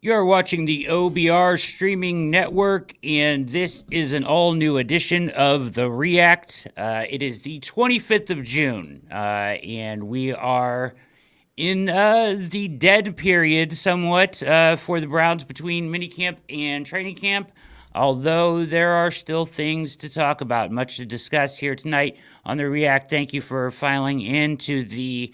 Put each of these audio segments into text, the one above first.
You're watching the OBR streaming network, and this is an all-new edition of the React. It is the 25th of June, and we are in the dead period somewhat for the Browns between minicamp and training camp, although there are still things to talk about, much to discuss here tonight on the React. Thank you for filing into the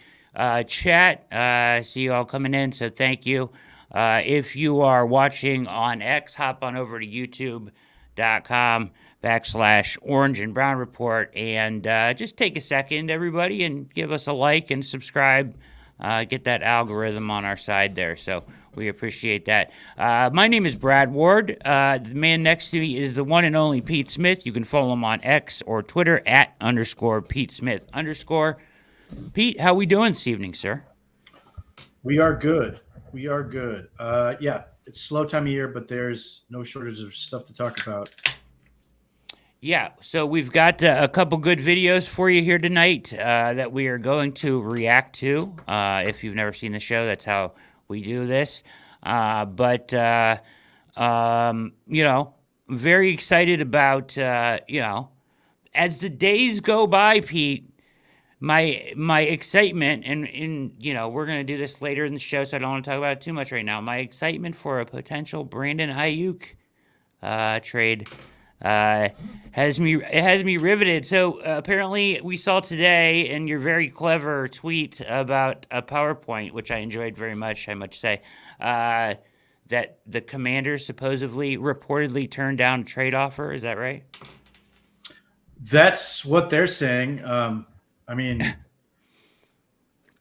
chat. I see you all coming in, so thank you. If you are watching on X, hop on over to youtube.com/Orange and Brown Report and just take a second, everybody, and give us a like and subscribe. Get that algorithm on our side there. So we appreciate that. My name is Brad Ward. The man next to me is the one and only Pete Smith. You can follow him on X or Twitter @_Pete Smith _. Pete, how we doing this evening, sir? We are good. We are good. Yeah, it's a slow time of year, but there's no shortage of stuff to talk about. Yeah, so we've got a couple good videos for you here tonight that we are going to react to. If you've never seen the show, that's how we do this. Very excited about, as the days go by, Pete, my excitement, and we're going to do this later in the show, so I don't want to talk about it too much right now. My excitement for a potential Brandon Aiyuk trade has me riveted. So apparently we saw today in your very clever tweet about a PowerPoint, which I enjoyed very much, I must say, that the Commanders reportedly turned down a trade offer. Is that right? That's what they're saying. I mean,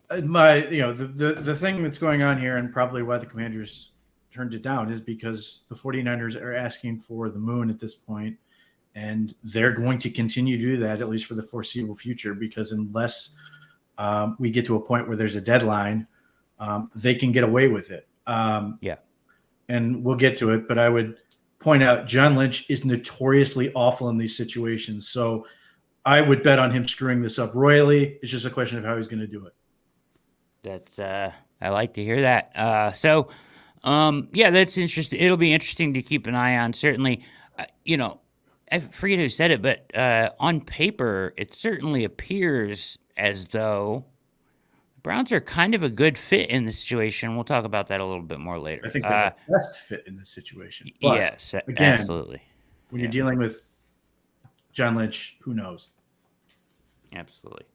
the thing that's going on here, and probably why the Commanders turned it down, is because the 49ers are asking for the moon at this point, and they're going to continue to do that, at least for the foreseeable future, because unless we get to a point where there's a deadline, they can get away with it. Yeah. And we'll get to it, but I would point out John Lynch is notoriously awful in these situations. So I would bet on him screwing this up royally. It's just a question of how he's going to do it. That's I like to hear that. That's interesting. It'll be interesting to keep an eye on. Certainly, I forget who said it, but on paper, it certainly appears as though the Browns are kind of a good fit in this situation. We'll talk about that a little bit more later. I think they're the best fit in this situation. But yes, again, absolutely. When you're dealing with John Lynch, who knows? Absolutely.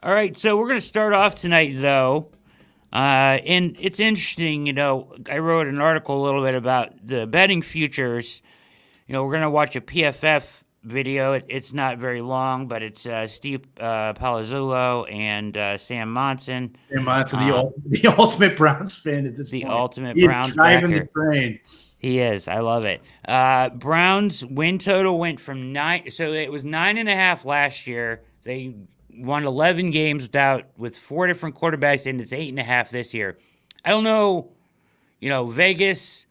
All right, so we're going to start off tonight, though, and it's interesting. I wrote an article a little bit about the betting futures. We're going to watch a PFF video. It's not very long, but it's Steve Palazzolo and Sam Monson. Sam Monson, the ultimate Browns fan at this point. The ultimate Browns driving the train. He is. I love it. Browns win total went from 9. So it was 9.5 last year. They won 11 games with 4 different quarterbacks, and it's 8.5 this year. I don't know. Vegas,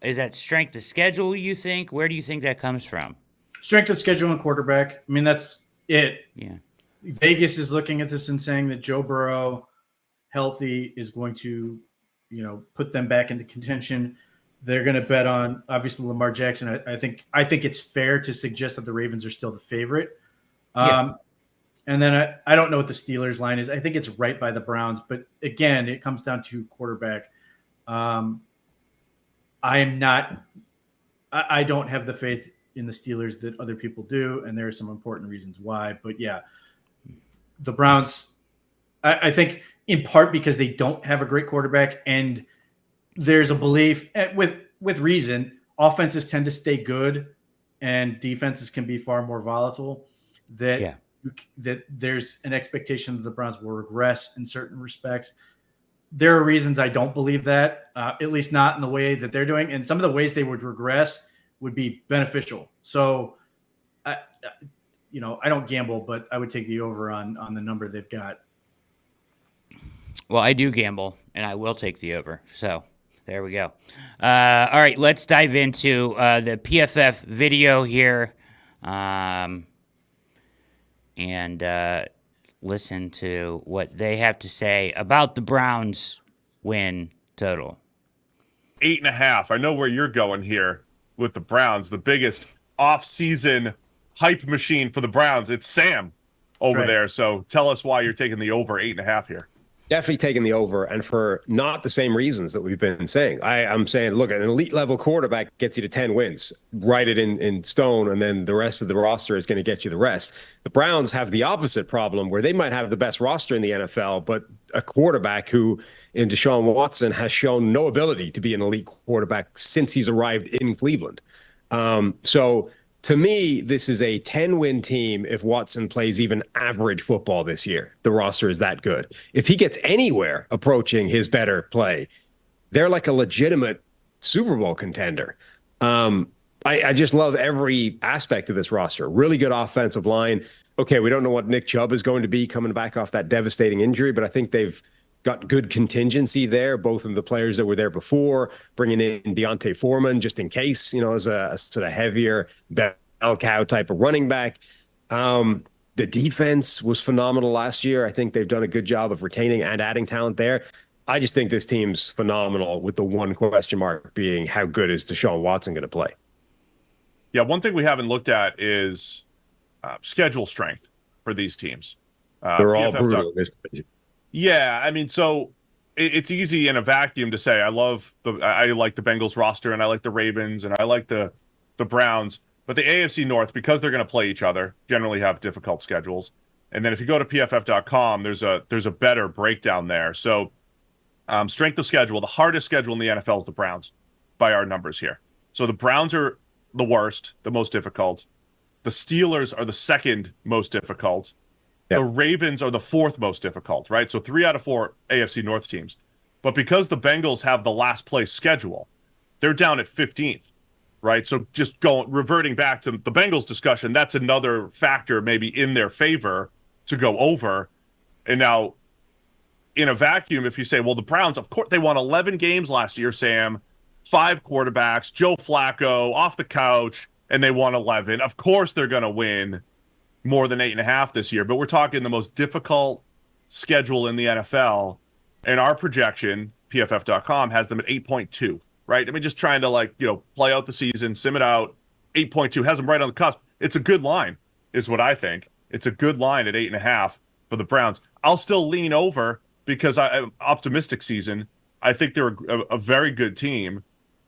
is that strength of schedule, you think? Where do you think that comes from? Strength of schedule and quarterback. I mean, that's it. Yeah. Vegas is looking at this and saying that Joe Burrow, healthy, is going to, put them back into contention. They're going to bet on, obviously, Lamar Jackson. I think it's fair to suggest that the Ravens are still the favorite. And then I don't know what the Steelers line is. I think it's right by the Browns. But, again, it comes down to quarterback. I don't have the faith in the Steelers that other people do, and there are some important reasons why. But, yeah, the Browns, I think in part because they don't have a great quarterback, and there's a belief with reason, offenses tend to stay good and defenses can be far more volatile, that there's an expectation that the Browns will regress in certain respects. There are reasons I don't believe that, at least not in the way that they're doing. And some of the ways they would regress would be beneficial. So, I don't gamble, but I would take the over on the number they've got. Well, I do gamble, and I will take the over. So there we go. All right, let's dive into the PFF video here. And listen to what they have to say about the Browns win total. 8.5. I know where you're going here with the Browns. The biggest off-season hype machine for the Browns. It's Sam over there. So tell us why you're taking the over 8.5 here. Definitely taking the over, and for not the same reasons that we've been saying. I'm saying, look, an elite level quarterback gets you to 10 wins. Write it in stone, and then the rest of the roster is going to get you the rest. The Browns have the opposite problem, where they might have the best roster in the NFL, but a quarterback who, in Deshaun Watson, has shown no ability to be an elite quarterback since he's arrived in Cleveland. So to me, this is a 10-win team if Watson plays even average football this year. The roster is that good. If he gets anywhere approaching his better play, they're like a legitimate Super Bowl contender. I just love every aspect of this roster. Really good offensive line. Okay, we don't know what Nick Chubb is going to be coming back off that devastating injury, but I think they've got good contingency there, both in the players that were there before, bringing in Deontay Foreman just in case, as a sort of heavier bell cow type of running back. The defense was phenomenal last year. I think they've done a good job of retaining and adding talent there. I just think this team's phenomenal, with the one question mark being, how good is Deshaun Watson going to play? Yeah, one thing we haven't looked at is schedule strength for these teams. They're all brutal. Yeah, I mean, so it's easy in a vacuum to say I like the Bengals roster, and I like the Ravens, and I like the Browns, but the AFC North, because they're going to play each other, generally have difficult schedules. And then if you go to PFF.com, there's a better breakdown there. So strength of schedule, the hardest schedule in the NFL is the Browns by our numbers here. So the Browns are the worst, the most difficult. The Steelers are the second most difficult. Yep. The Ravens are the fourth most difficult, right? So 3 out of 4 AFC North teams. But because the Bengals have the last place schedule, they're down at 15th, right? So just reverting back to the Bengals discussion, that's another factor maybe in their favor to go over. And now, in a vacuum, if you say, well, the Browns, of course, they won 11 games last year, Sam, 5 quarterbacks, Joe Flacco off the couch, and they won 11. Of course they're going to win more than 8.5 this year, but we're talking the most difficult schedule in the NFL, and our projection, PFF.com, has them at 8.2, right? I mean, just trying to play out the season, sim it out. 8.2 has them right on the cusp. It's a good line, is what I think. It's a good line at 8.5 for the Browns. I'll still lean over because I'm optimistic season. I think they're a very good team.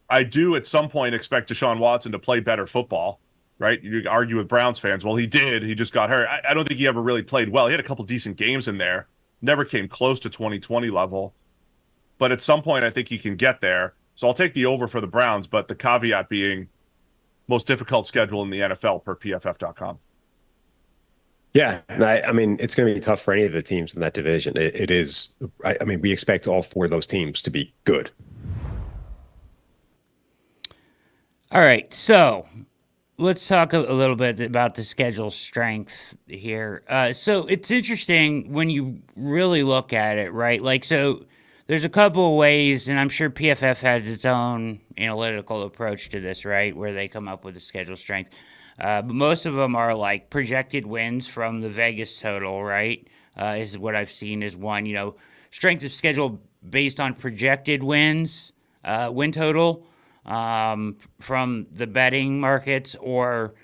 I do at some point expect Deshaun Watson to play better football. Right? You argue with Browns fans. Well, he did. He just got hurt. I don't think he ever really played well. He had a couple decent games in there. Never came close to 2020 level. But at some point, I think he can get there. So I'll take the over for the Browns, but the caveat being most difficult schedule in the NFL per PFF.com. Yeah, I mean, it's going to be tough for any of the teams in that division. It is. I mean, we expect all 4 of those teams to be good. All right, so let's talk a little bit about the schedule strength here. So it's interesting when you really look at it, right? So there's a couple of ways, and I'm sure PFF has its own analytical approach to this, right, where they come up with the schedule strength. But most of them are like projected wins from the Vegas total, right? Is what I've seen is one, strength of schedule based on projected wins, win total. From the betting markets, or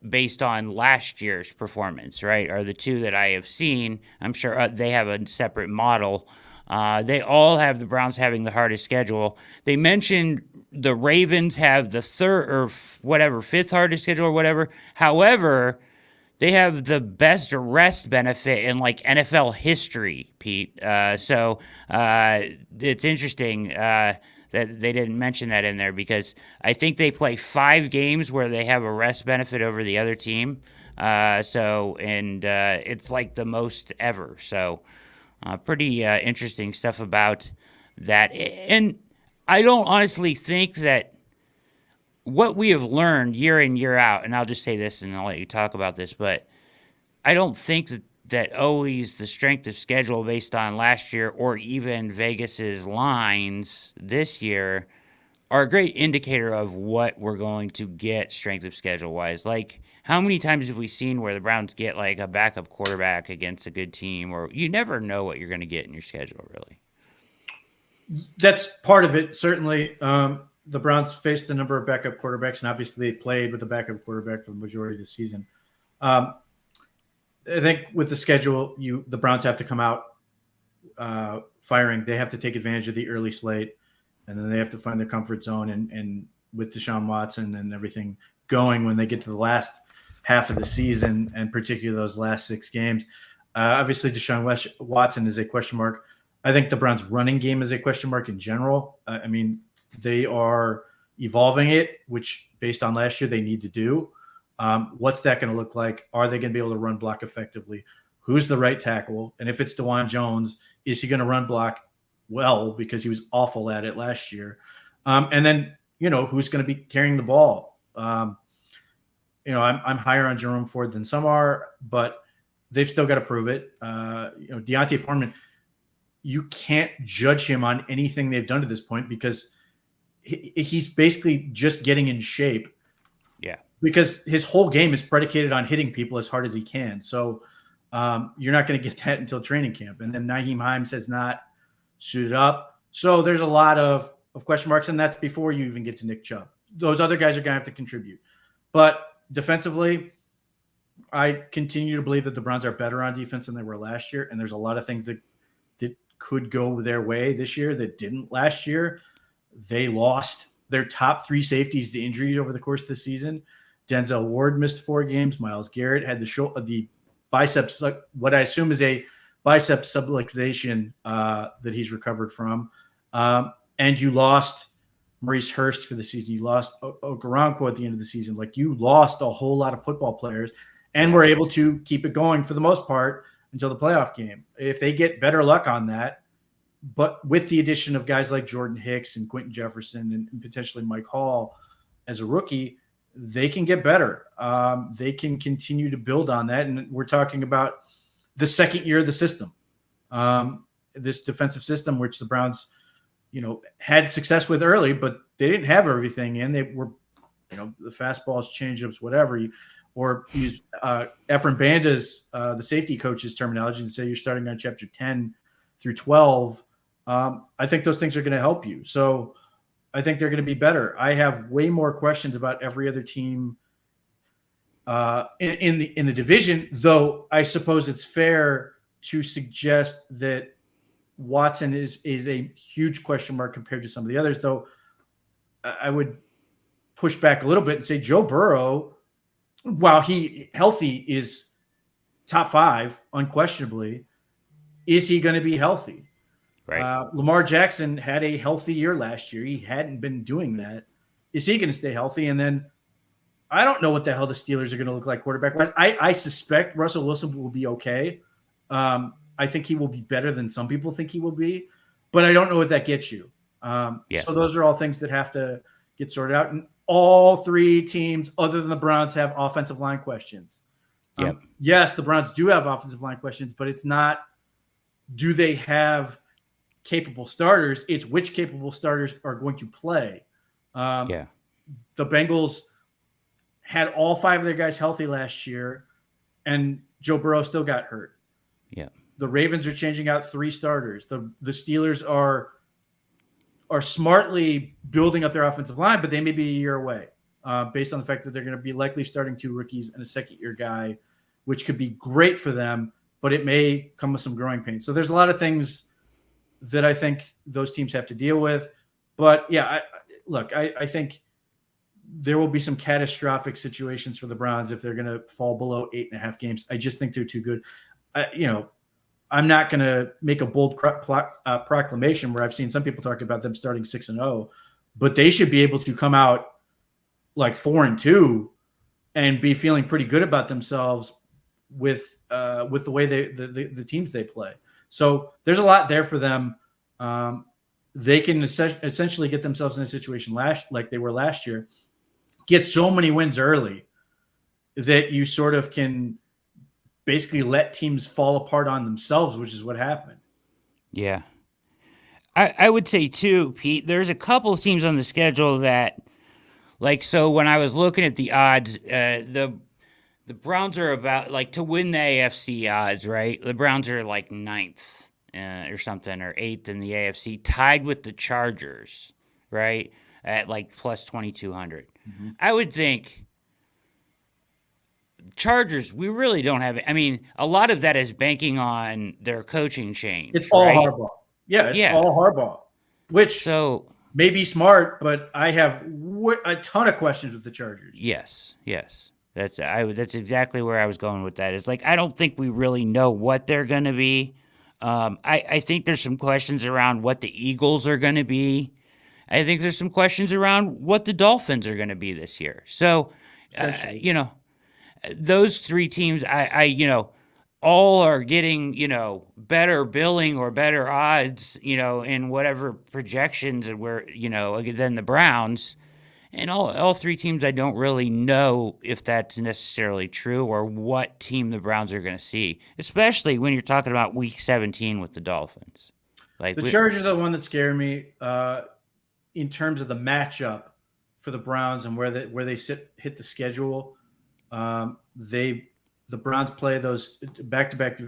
based on last year's performance, right, are the two that I have seen. I'm sure they have a separate model. They all have the Browns having the hardest schedule. They mentioned the Ravens have the fifth hardest schedule or whatever. However, they have the best rest benefit in NFL history, Pete. So it's interesting that they didn't mention that in there, because I think they play 5 games where they have a rest benefit over the other team. It's the most ever. So pretty interesting stuff about that. And I don't honestly think that what we have learned year in, year out, and I'll just say this and I'll let you talk about this, but I don't think that always the strength of schedule based on last year or even Vegas's lines this year are a great indicator of what we're going to get strength of schedule wise. How many times have we seen where the Browns get a backup quarterback against a good team, or you never know what you're going to get in your schedule, really? That's part of it, certainly. The Browns faced a number of backup quarterbacks, and obviously they played with a backup quarterback for the majority of the season. I think with the schedule, the Browns have to come out firing. They have to take advantage of the early slate, and then they have to find their comfort zone. And with Deshaun Watson and everything going when they get to the last half of the season, and particularly those last 6 games, obviously Deshaun Watson is a question mark. I think the Browns' running game is a question mark in general. I mean, they are evolving it, which based on last year they need to do. What's that going to look like? Are they going to be able to run block effectively? Who's the right tackle? And if it's DeJuan Jones, is he going to run block well, because he was awful at it last year? And then, who's going to be carrying the ball? I'm higher on Jerome Ford than some are, but they've still got to prove it. D'Onta Foreman, you can't judge him on anything they've done to this point, because he's basically just getting in shape. Yeah. Because his whole game is predicated on hitting people as hard as he can. So you're not going to get that until training camp. And then Nyheim Hines has not suited up. So there's a lot of question marks, and that's before you even get to Nick Chubb. Those other guys are going to have to contribute. But defensively, I continue to believe that the Browns are better on defense than they were last year. And there's a lot of things that could go their way this year that didn't last year. They lost their top 3 safeties to injuries over the course of the season. Denzel Ward missed 4 games. Myles Garrett had the biceps, what I assume is a bicep subluxation that he's recovered from. And you lost Maurice Hurst for the season. You lost Okoronkwo at the end of the season. You lost a whole lot of football players, and were able to keep it going for the most part until the playoff game. If they get better luck on that, but with the addition of guys like Jordan Hicks and Quentin Jefferson and potentially Mike Hall as a rookie, they can get better. They can continue to build on that. And we're talking about the second year of the system, this defensive system, which the Browns, had success with early, but they didn't have everything in. They were, the fastballs, changeups, whatever. Or use Efren Banda's, the safety coach's terminology, and say you're starting on chapter 10 through 12. I think those things are going to help you. So I think they're going to be better. I have way more questions about every other team in the division, though I suppose it's fair to suggest that Watson is a huge question mark compared to some of the others, though I would push back a little bit and say Joe Burrow, while he healthy, is top 5 unquestionably. Is he going to be healthy? Right. Lamar Jackson had a healthy year last year. He hadn't been doing that. Is he going to stay healthy? And then I don't know what the hell the Steelers are going to look like quarterback. I suspect Russell Wilson will be okay. I think he will be better than some people think he will be, but I don't know what that gets you. So those are all things that have to get sorted out. And all 3 teams other than the Browns have offensive line questions. Yes, the Browns do have offensive line questions, but it's not, do they have capable starters? It's which capable starters are going to play. The Bengals had all 5 of their guys healthy last year, and Joe Burrow still got hurt. The Ravens are changing out 3 starters. The Steelers are smartly building up their offensive line, but they may be a year away based on the fact that they're going to be likely starting 2 rookies and a second-year guy, which could be great for them, but it may come with some growing pains. So there's a lot of things that I think those teams have to deal with. But, I think there will be some catastrophic situations for the Browns if they're going to fall below 8.5 games. I just think they're too good. I'm not going to make a bold proclamation where I've seen some people talk about them starting 6-0, but they should be able to come out like 4-2 and be feeling pretty good about themselves with the way the teams they play. So there's a lot there for them. They can essentially get themselves in a situation like they were last year, get so many wins early that you sort of can basically let teams fall apart on themselves, which is what happened. Yeah. I would say too, Pete, there's a couple of teams on the schedule that, so when I was looking at the odds, the Browns are about, to win the AFC odds, right? The Browns are 9th. or something, or 8th in the AFC, tied with the Chargers, right, at like plus 2,200. I would think Chargers, we really don't have. I mean, a lot of that is banking on their coaching change. It's all right? Harbaugh. Yeah, it's Yeah. all Harbaugh, which So may be smart, but I have a ton of questions with the Chargers. yes. That's exactly where I was going with that. It's like I don't think we really know what they're going to be. I think there's some questions around what the Eagles are going to be. I think there's some questions around what the Dolphins are going to be this year. So, those three teams, all are getting, better billing or better odds, in whatever projections and where, than the Browns. And all three teams, I don't really know if that's necessarily true or what team the Browns are going to see, especially when you're talking about Week 17 with the Dolphins. Like the Chargers are the one that scared me in terms of the matchup for the Browns and where they hit the schedule. The Browns play those back-to-back,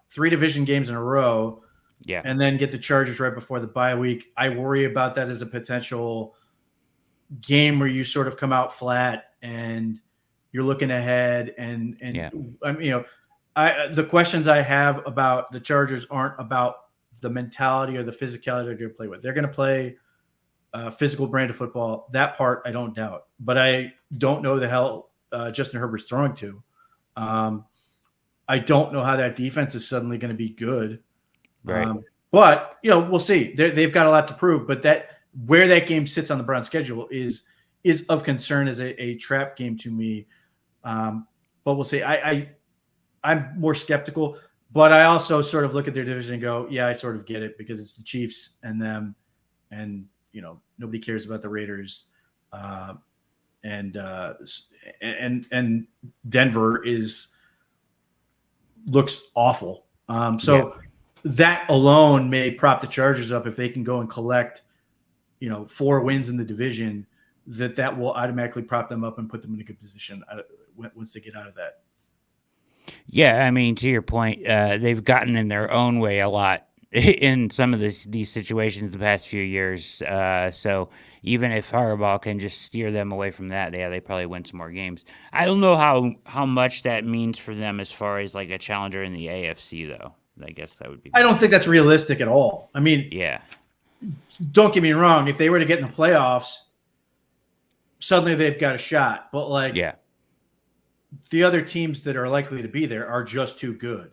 3 division games in a row, and then get the Chargers right before the bye week. I worry about that as a potential game where you sort of come out flat and you're looking ahead. And the questions I have about the Chargers aren't about the mentality or the physicality they're going to play with. They're going to play a physical brand of football. That part I don't doubt, but I don't know the hell Justin Herbert's throwing to. I don't know how that defense is suddenly going to be good. Right. But we'll see. They've got a lot to prove, but where that game sits on the Browns schedule is of concern as a trap game to me. But we'll see. I'm more skeptical, but I also sort of look at their division and go, yeah, I sort of get it because it's the Chiefs and them, and nobody cares about the Raiders. And Denver looks awful. That alone may prop the Chargers up if they can go and collect, 4 wins in the division. That will automatically prop them up and put them in a good position once they get out of that. Yeah, I mean, to your point, they've gotten in their own way a lot in some of these situations the past few years. So even if Harbaugh can just steer them away from that, they probably win some more games. I don't know how much that means for them as far as like a challenger in the AFC, though. I guess that would be. I don't think that's realistic at all. I mean, don't get me wrong. If they were to get in the playoffs, suddenly they've got a shot. But the other teams that are likely to be there are just too good.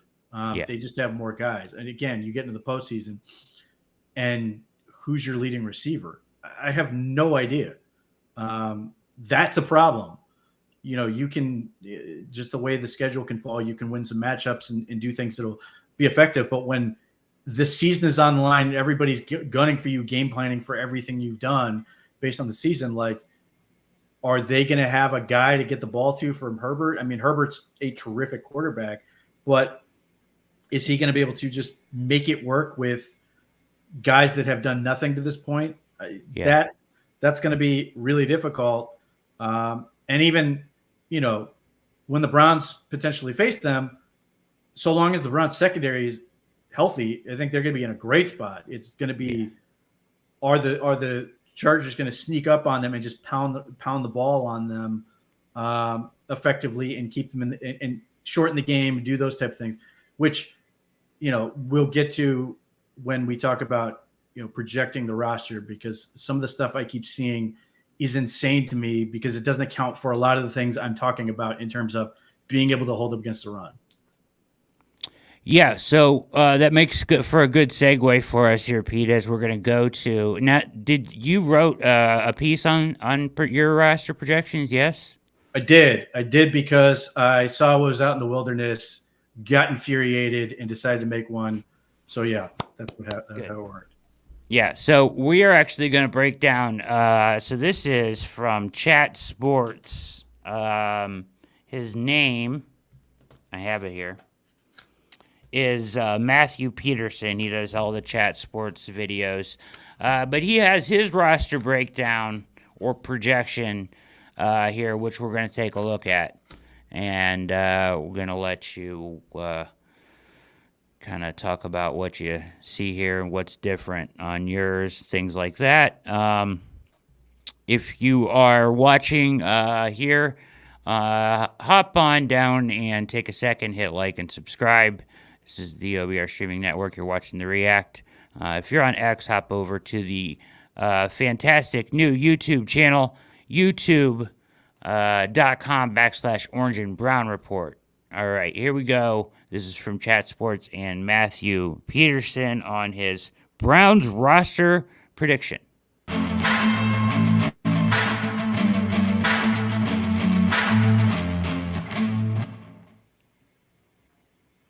They just have more guys. And again, you get into the postseason, and who's your leading receiver? I have no idea. That's a problem. You can just the way the schedule can fall, you can win some matchups and do things that'll be effective. But when the season is on the line, everybody's gunning for you, game planning for everything you've done based on the season. Like, are they going to have a guy to get the ball to from Herbert? I mean, Herbert's a terrific quarterback, but is he going to be able to just make it work with guys that have done nothing to this point? That's going to be really difficult. And even, when the Browns potentially face them, so long as the Browns secondary is healthy, I think they're going to be in a great spot. It's going to be, are the Chargers going to sneak up on them and just pound the ball on them effectively and keep them and shorten the game, do those type of things, which, we'll get to when we talk about, projecting the roster, because some of the stuff I keep seeing is insane to me because it doesn't account for a lot of the things I'm talking about in terms of being able to hold up against the run. Yeah, so that makes for a good segue for us here, Pete, as we're going to go to now. Did you wrote a piece on your roster projections? Yes, I did because I saw what was out in the wilderness, got infuriated, and decided to make one. So yeah, that's how it worked. Yeah, so we are actually going to break down. So this is from Chat Sports. His name, I have it here, is Matthew Peterson. He does all the Chat Sports videos. But he has his roster breakdown or projection here, which we're going to take a look at. And we're going to let you kind of talk about what you see here and what's different on yours, things like that. If you are watching here, hop on down and take a second, hit like and subscribe. This is the OBR Streaming Network. You're watching the React. If you're on X, hop over to the fantastic new YouTube channel, youtube.com/Orange and Brown Report. All right, here we go. This is from Chat Sports and Matthew Peterson on his Browns roster prediction.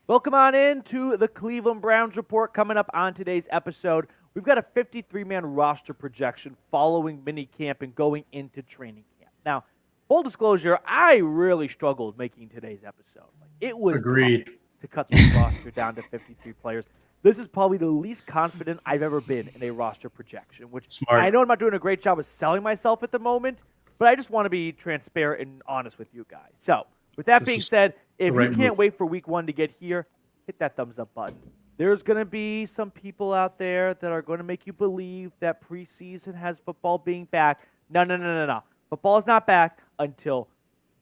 Welcome on in to the Cleveland Browns Report. Coming up on today's episode, we've got a 53-man roster projection following minicamp and going into training camp. Now, full disclosure, I really struggled making today's episode. It was Agreed tough to cut this roster down to 53 players. This is probably the least confident I've ever been in a roster projection, which Smart. I know I'm not doing a great job of selling myself at the moment, but I just want to be transparent and honest with you guys. So, with that being said, if you can't wait for week 1 to get here, hit that thumbs up button. There's going to be some people out there that are going to make you believe that preseason has football being back. No. Football's not back until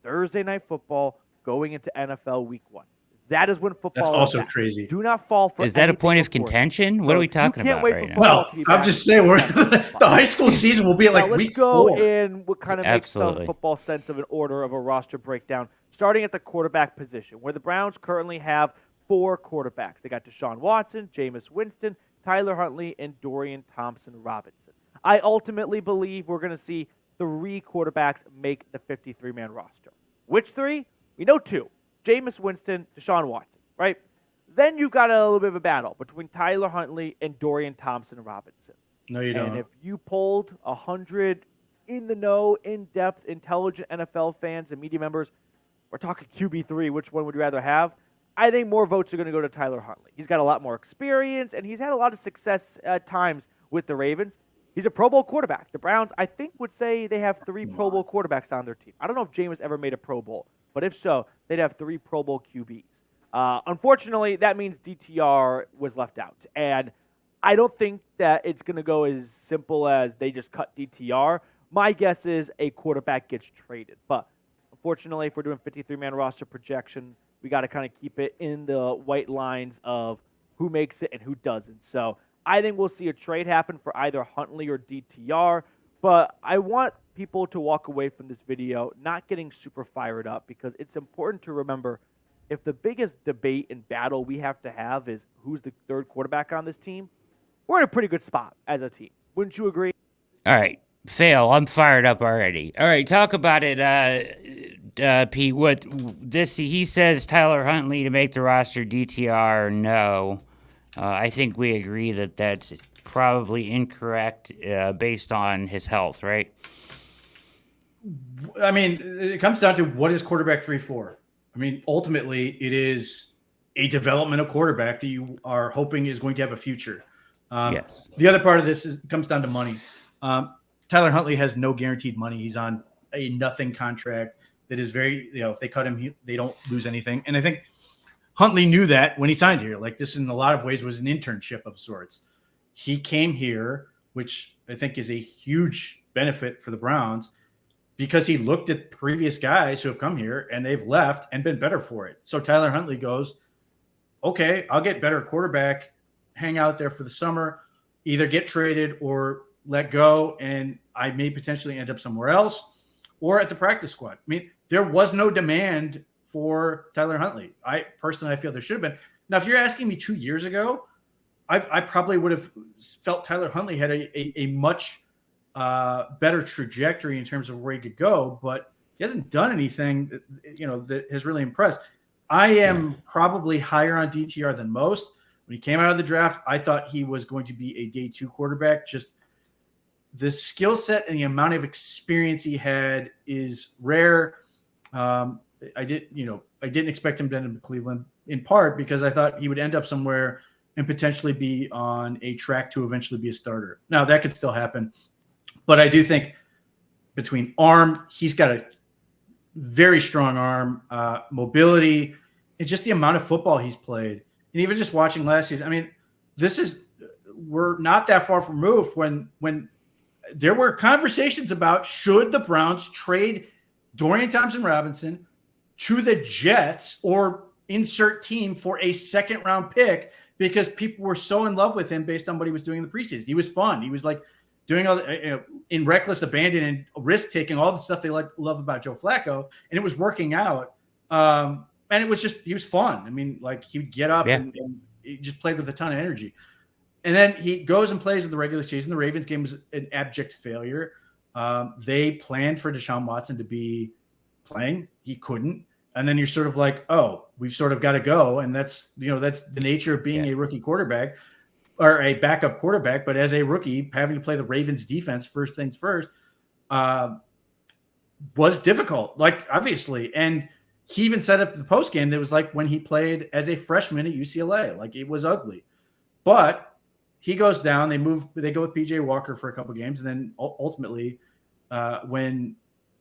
Thursday Night Football going into NFL week 1. That is when football That's is also back. crazy. Do not fall for Is that a anything point of before. contention? So What are we you talking can't about wait right for now? Well, to be I'm back. just saying, the high school season will be at like Now, let's week go 4. in what kind of makes some Absolutely. football sense of an order of a roster breakdown, starting at the quarterback position, where the Browns currently have 4 quarterbacks. They got Deshaun Watson, Jameis Winston, Tyler Huntley, and Dorian Thompson-Robinson. I ultimately believe we're going to see 3 quarterbacks make the 53-man roster. Which 3? We know 2. Jameis Winston, Deshaun Watson, right? Then you've got a little bit of a battle between Tyler Huntley and Dorian Thompson-Robinson. No, you don't. And if you polled 100 in-the-know, in-depth, intelligent NFL fans and media members, we're talking QB3, which one would you rather have? I think more votes are going to go to Tyler Huntley. He's got a lot more experience, and he's had a lot of success at times with the Ravens. He's a Pro Bowl quarterback. The Browns, I think, would say they have 3 Pro Bowl quarterbacks on their team. I don't know if Jameis ever made a Pro Bowl, but if so, they'd have 3 Pro Bowl QBs. Unfortunately, that means DTR was left out. And I don't think that it's going to go as simple as they just cut DTR. My guess is a quarterback gets traded. But unfortunately, if we're doing 53-man roster projection, we got to kind of keep it in the white lines of who makes it and who doesn't. So I think we'll see a trade happen for either Huntley or DTR. But I want people to walk away from this video not getting super fired up, because it's important to remember, if the biggest debate and battle we have to have is who's the 3rd quarterback on this team, we're in a pretty good spot as a team. Wouldn't you agree? All right, Fail, I'm fired up already. All right, talk about it, Pete. What this? He says Tyler Huntley to make the roster. DTR, no. I think we agree that that's probably incorrect based on his health, right? I mean, it comes down to what is quarterback 3 for? I mean, ultimately, it is a developmental quarterback that you are hoping is going to have a future. Yes. The other part of this comes down to money. Tyler Huntley has no guaranteed money. He's on a nothing contract that is very, if they cut him, they don't lose anything. And I think Huntley knew that when he signed here. Like, this in a lot of ways was an internship of sorts. He came here, which I think is a huge benefit for the Browns, because he looked at previous guys who have come here and they've left and been better for it. So Tyler Huntley goes, okay, I'll get better quarterback, hang out there for the summer, either get traded or let go, and I may potentially end up somewhere else or at the practice squad. I mean, there was no demand for Tyler Huntley. I feel there should have been. Now, if you're asking me 2 years ago, I probably would have felt Tyler Huntley had a much better trajectory in terms of where he could go, but he hasn't done anything that has really impressed. I am probably higher on DTR than most. When he came out of the draft, I thought he was going to be a day 2 quarterback. Just the skill set and the amount of experience he had is rare. I didn't expect him to end up in Cleveland, in part because I thought he would end up somewhere and potentially be on a track to eventually be a starter. Now, that could still happen. But I do think between arm, he's got a very strong arm, mobility, and just the amount of football he's played. and even just watching last season, I mean, we're not that far removed when there were conversations about should the Browns trade Dorian Thompson-Robinson to the Jets or insert team for a second-round pick because people were so in love with him based on what he was doing in the preseason. He was fun. He was like doing all the, in reckless abandon and risk taking, all the stuff they love about Joe Flacco, and it was working out. And it was just, he was fun. I mean, like he would get up and he just played with a ton of energy. And then he goes and plays in the regular season. The Ravens game was an abject failure. They planned for Deshaun Watson to be playing. He couldn't. And then you're sort of like, oh, we've sort of got to go. And that's the nature of being a rookie quarterback or a backup quarterback. But as a rookie, having to play the Ravens defense, first things first, was difficult, like obviously. And he even said after the post game, that was like when he played as a freshman at UCLA, like it was ugly. But he goes down, they go with PJ Walker for a couple games. And then ultimately when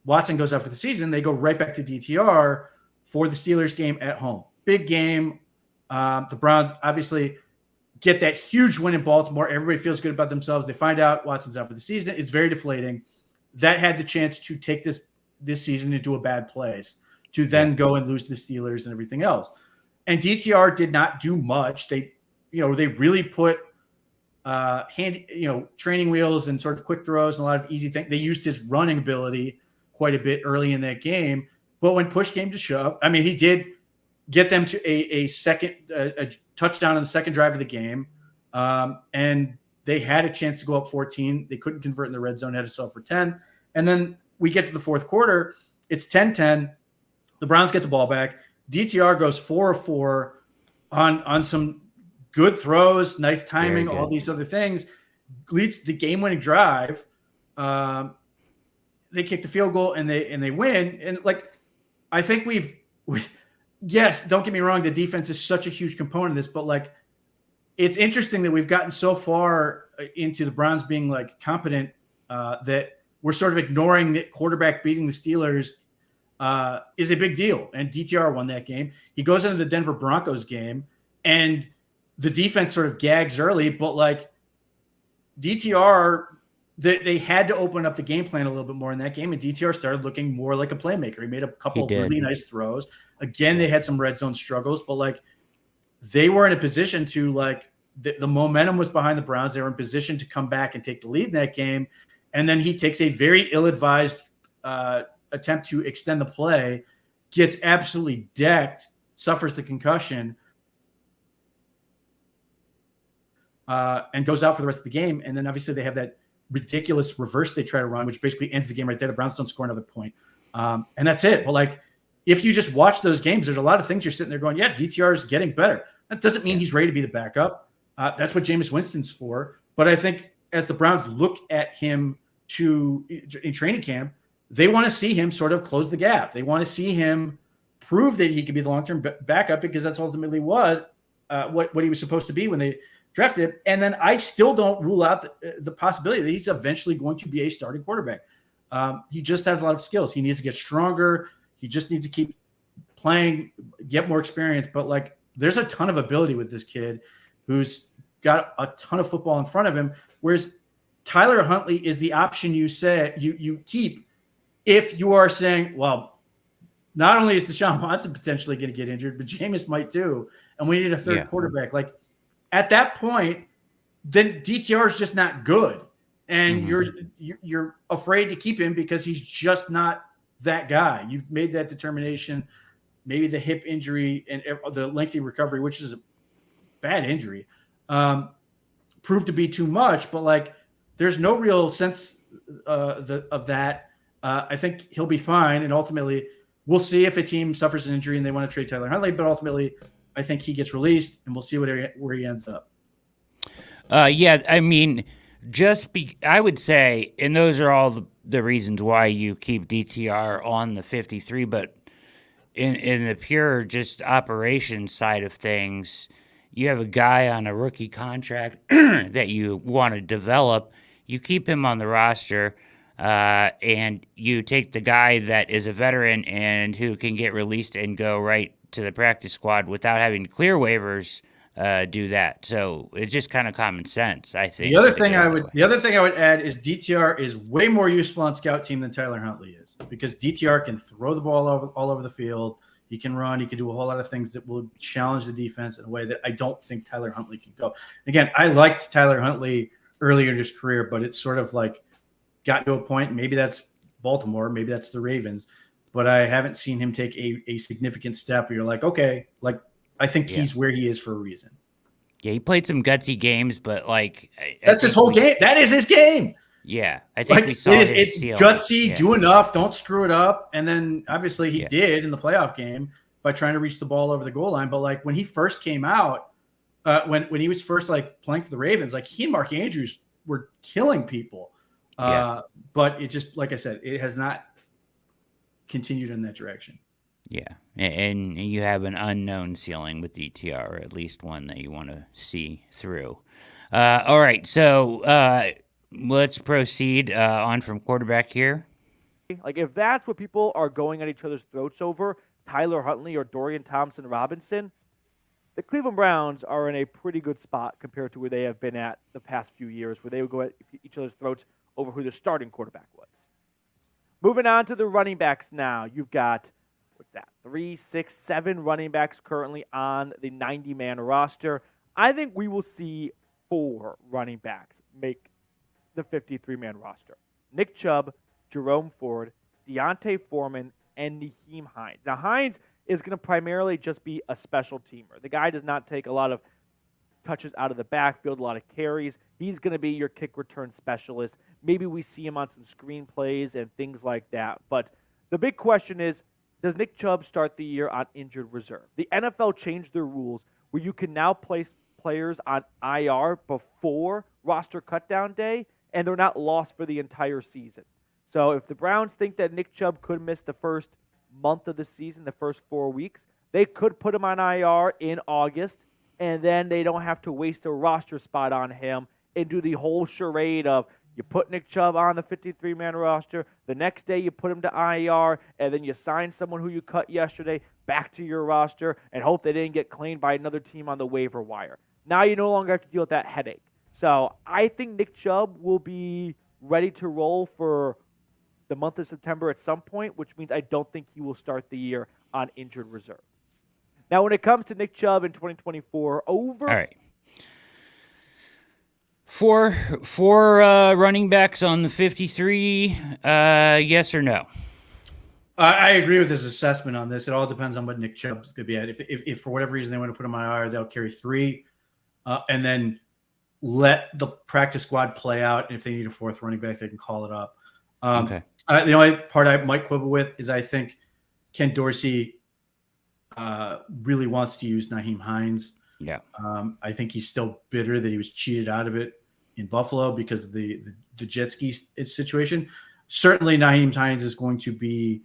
Watson goes out for the season, they go right back to DTR for the Steelers game at home. Big game. The Browns obviously get that huge win in Baltimore. Everybody feels good about themselves. They find out Watson's out for the season. It's very deflating. That had the chance to take this season into a bad place, to then go and lose to the Steelers and everything else. And DTR did not do much. They really put training wheels and sort of quick throws and a lot of easy things. They used his running ability quite a bit early in that game. But when push came to shove, I mean, he did get them to a touchdown on the second drive of the game. And they had a chance to go up 14. They couldn't convert in the red zone, had to sell for 10. And then we get to the fourth quarter. It's 10-10. The Browns get the ball back. DTR goes 4 of 4 on some good throws, nice timing, all these other things. Leads the game-winning drive. They kick the field goal and they win. And like, I think yes, don't get me wrong, the defense is such a huge component of this, but like, it's interesting that we've gotten so far into the Browns being like competent that we're sort of ignoring that quarterback beating the Steelers is a big deal. And DTR won that game. He goes into the Denver Broncos game and the defense sort of gags early, but like DTR, they had to open up the game plan a little bit more in that game, and DTR started looking more like a playmaker. He made a couple of really nice throws. Again, they had some red zone struggles, but like they were in a position to like the momentum was behind the Browns. They were in position to come back and take the lead in that game. And then he takes a very ill-advised attempt to extend the play, gets absolutely decked, suffers the concussion, and goes out for the rest of the game. And then obviously they have that ridiculous reverse they try to run, which basically ends the game right there. The Browns don't score another point. And that's it. But like, if you just watch those games, there's a lot of things you're sitting there going, yeah, DTR is getting better. That doesn't mean he's ready to be the backup. That's what Jameis Winston's for. But I think as the Browns look at him in training camp, they want to see him sort of close the gap. They want to see him prove that he could be the long-term backup, because that's ultimately what he was supposed to be when they drafted him. And then I still don't rule out the possibility that he's eventually going to be a starting quarterback. He just has a lot of skills. He needs to get stronger. He just needs to keep playing, get more experience. But like, there's a ton of ability with this kid who's got a ton of football in front of him. Whereas Tyler Huntley is the option you keep if you are saying, well, not only is Deshaun Watson potentially going to get injured, but Jameis might too, and we need a third quarterback. Like, at that point, then DTR is just not good, and you're afraid to keep him because he's just not that guy. You've made that determination. Maybe the hip injury and the lengthy recovery, which is a bad injury, proved to be too much. But like, there's no real sense of that. I think he'll be fine, and ultimately, we'll see if a team suffers an injury and they want to trade Tyler Huntley. But ultimately, I think he gets released, and we'll see where he ends up. Yeah, I mean, I would say, and those are all the reasons why you keep DTR on the 53, but in the pure just operations side of things, you have a guy on a rookie contract that you want to develop, you keep him on the roster, and you take the guy that is a veteran and who can get released and go right to the practice squad without having to clear waivers. do that. So it's just kind of common sense, I think. The other that it thing goes that way. the other thing I would add is DTR is way more useful on scout team than Tyler Huntley is, because DTR can throw the ball all over the field. He can run. He can do a whole lot of things that will challenge the defense in a way that I don't think Tyler Huntley can go. Again, I liked Tyler Huntley earlier in his career, but it's sort of like got to a point. Maybe that's Baltimore. Maybe that's the Ravens. But I haven't seen him take a significant step where you're like, okay, like I think he's where he is for a reason. Yeah, he played some gutsy games, but like that's his whole game. That is his game. Yeah, I think we saw it's gutsy, do enough, don't screw it up, and then obviously he did in the playoff game by trying to reach the ball over the goal line. But like when he first came out, when he was first like playing for the Ravens, like he and Mark Andrews were killing people. But it just, like I said, it has not continued in that direction. Yeah, and you have an unknown ceiling with DTR, or at least one that you want to see through. All right, so let's proceed on from quarterback here. Like if that's what people are going at each other's throats over, Tyler Huntley or Dorian Thompson-Robinson, the Cleveland Browns are in a pretty good spot compared to where they have been at the past few years, where they would go at each other's throats over who the starting quarterback was. Moving on to the running backs now. You've got, 3, 6, 7 running backs currently on the 90-man roster. I think we will see 4 running backs make the 53-man roster. Nick Chubb, Jerome Ford, Deontay Foreman, and Nyheim Hines. Now, Hines is going to primarily just be a special teamer. The guy does not take a lot of touches out of the backfield, a lot of carries. He's going to be your kick return specialist. Maybe we see him on some screen plays and things like that. But the big question is, does Nick Chubb start the year on injured reserve? The NFL changed their rules where you can now place players on IR before roster cutdown day, and they're not lost for the entire season. So if the Browns think that Nick Chubb could miss the first month of the season, the first 4 weeks, they could put him on IR in August, and then they don't have to waste a roster spot on him and do the whole charade of you put Nick Chubb on the 53-man roster, the next day you put him to IR, and then you sign someone who you cut yesterday back to your roster and hope they didn't get claimed by another team on the waiver wire. Now you no longer have to deal with that headache. So I think Nick Chubb will be ready to roll for the month of September at some point, which means I don't think he will start the year on injured reserve. Now, when it comes to Nick Chubb in 2024, over... All right. Four running backs on the 53, yes or no? I agree with his assessment on this. It all depends on what Nick Chubb's going to be at. If for whatever reason they want to put him on IR, they'll carry 3, and then let the practice squad play out. And if they need a 4th running back, they can call it up. Okay. The only part I might quibble with is I think Ken Dorsey really wants to use Nyheim Hines. Yeah. I think he's still bitter that he was cheated out of it in Buffalo because of the jet ski situation. Certainly, Nyheim Hines is going to be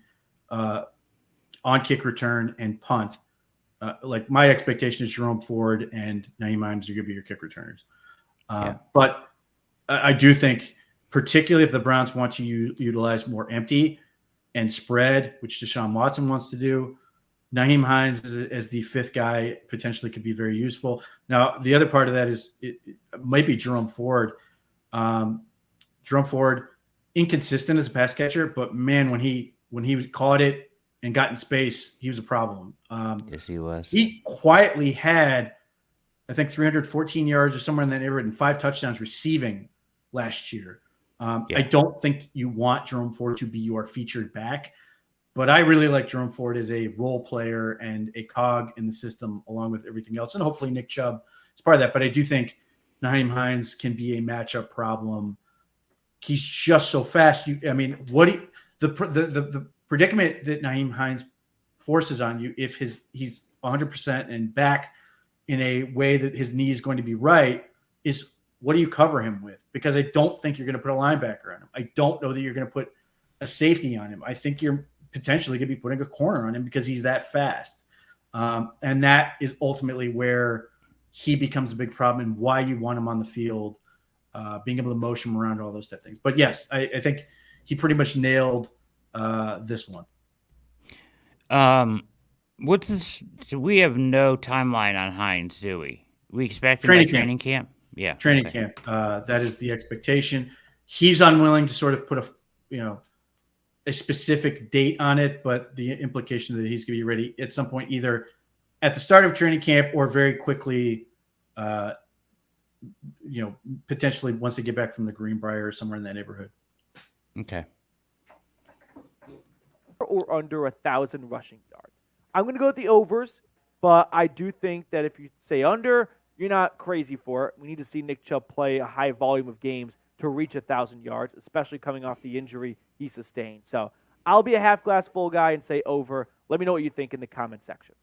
on kick return and punt. Like my expectation is Jerome Ford and Nyheim Hines are going to be your kick returners. But I do think, particularly if the Browns want to utilize more empty and spread, which Deshaun Watson wants to do, Nyheim Hines as the 5th guy potentially could be very useful. Now, the other part of that is it might be Jerome Ford. Jerome Ford, inconsistent as a pass catcher, but man, when he caught it and got in space, he was a problem. Yes, he was. He quietly had, I think, 314 yards or somewhere in that neighborhood and 5 touchdowns receiving last year. I don't think you want Jerome Ford to be your featured back. But I really like Jerome Ford as a role player and a cog in the system along with everything else. And hopefully Nick Chubb is part of that. But I do think Nyheim Hines can be a matchup problem. He's just so fast. The predicament that Nyheim Hines forces on you if he's 100% and back in a way that his knee is going to be right is what do you cover him with? Because I don't think you're going to put a linebacker on him. I don't know that you're going to put a safety on him. I think you're potentially could be putting a corner on him because he's that fast. And that is ultimately where he becomes a big problem and why you want him on the field, being able to motion him around, all those type of things. But yes, I think he pretty much nailed this one. What's this? So we have no timeline on Hines, do we? We expect him Training by training camp. Yeah. Training okay. camp. That is the expectation. He's unwilling to sort of put a specific date on it, but the implication that he's going to be ready at some point, either at the start of training camp or very quickly, potentially once they get back from the Greenbrier or somewhere in that neighborhood. Okay. Or under 1,000 rushing yards. I'm going to go with the overs, but I do think that if you say under, you're not crazy for it. We need to see Nick Chubb play a high volume of games to reach 1,000 yards, especially coming off the injury he sustained. So I'll be a half glass full guy and say over. Let me know what you think in the comment section.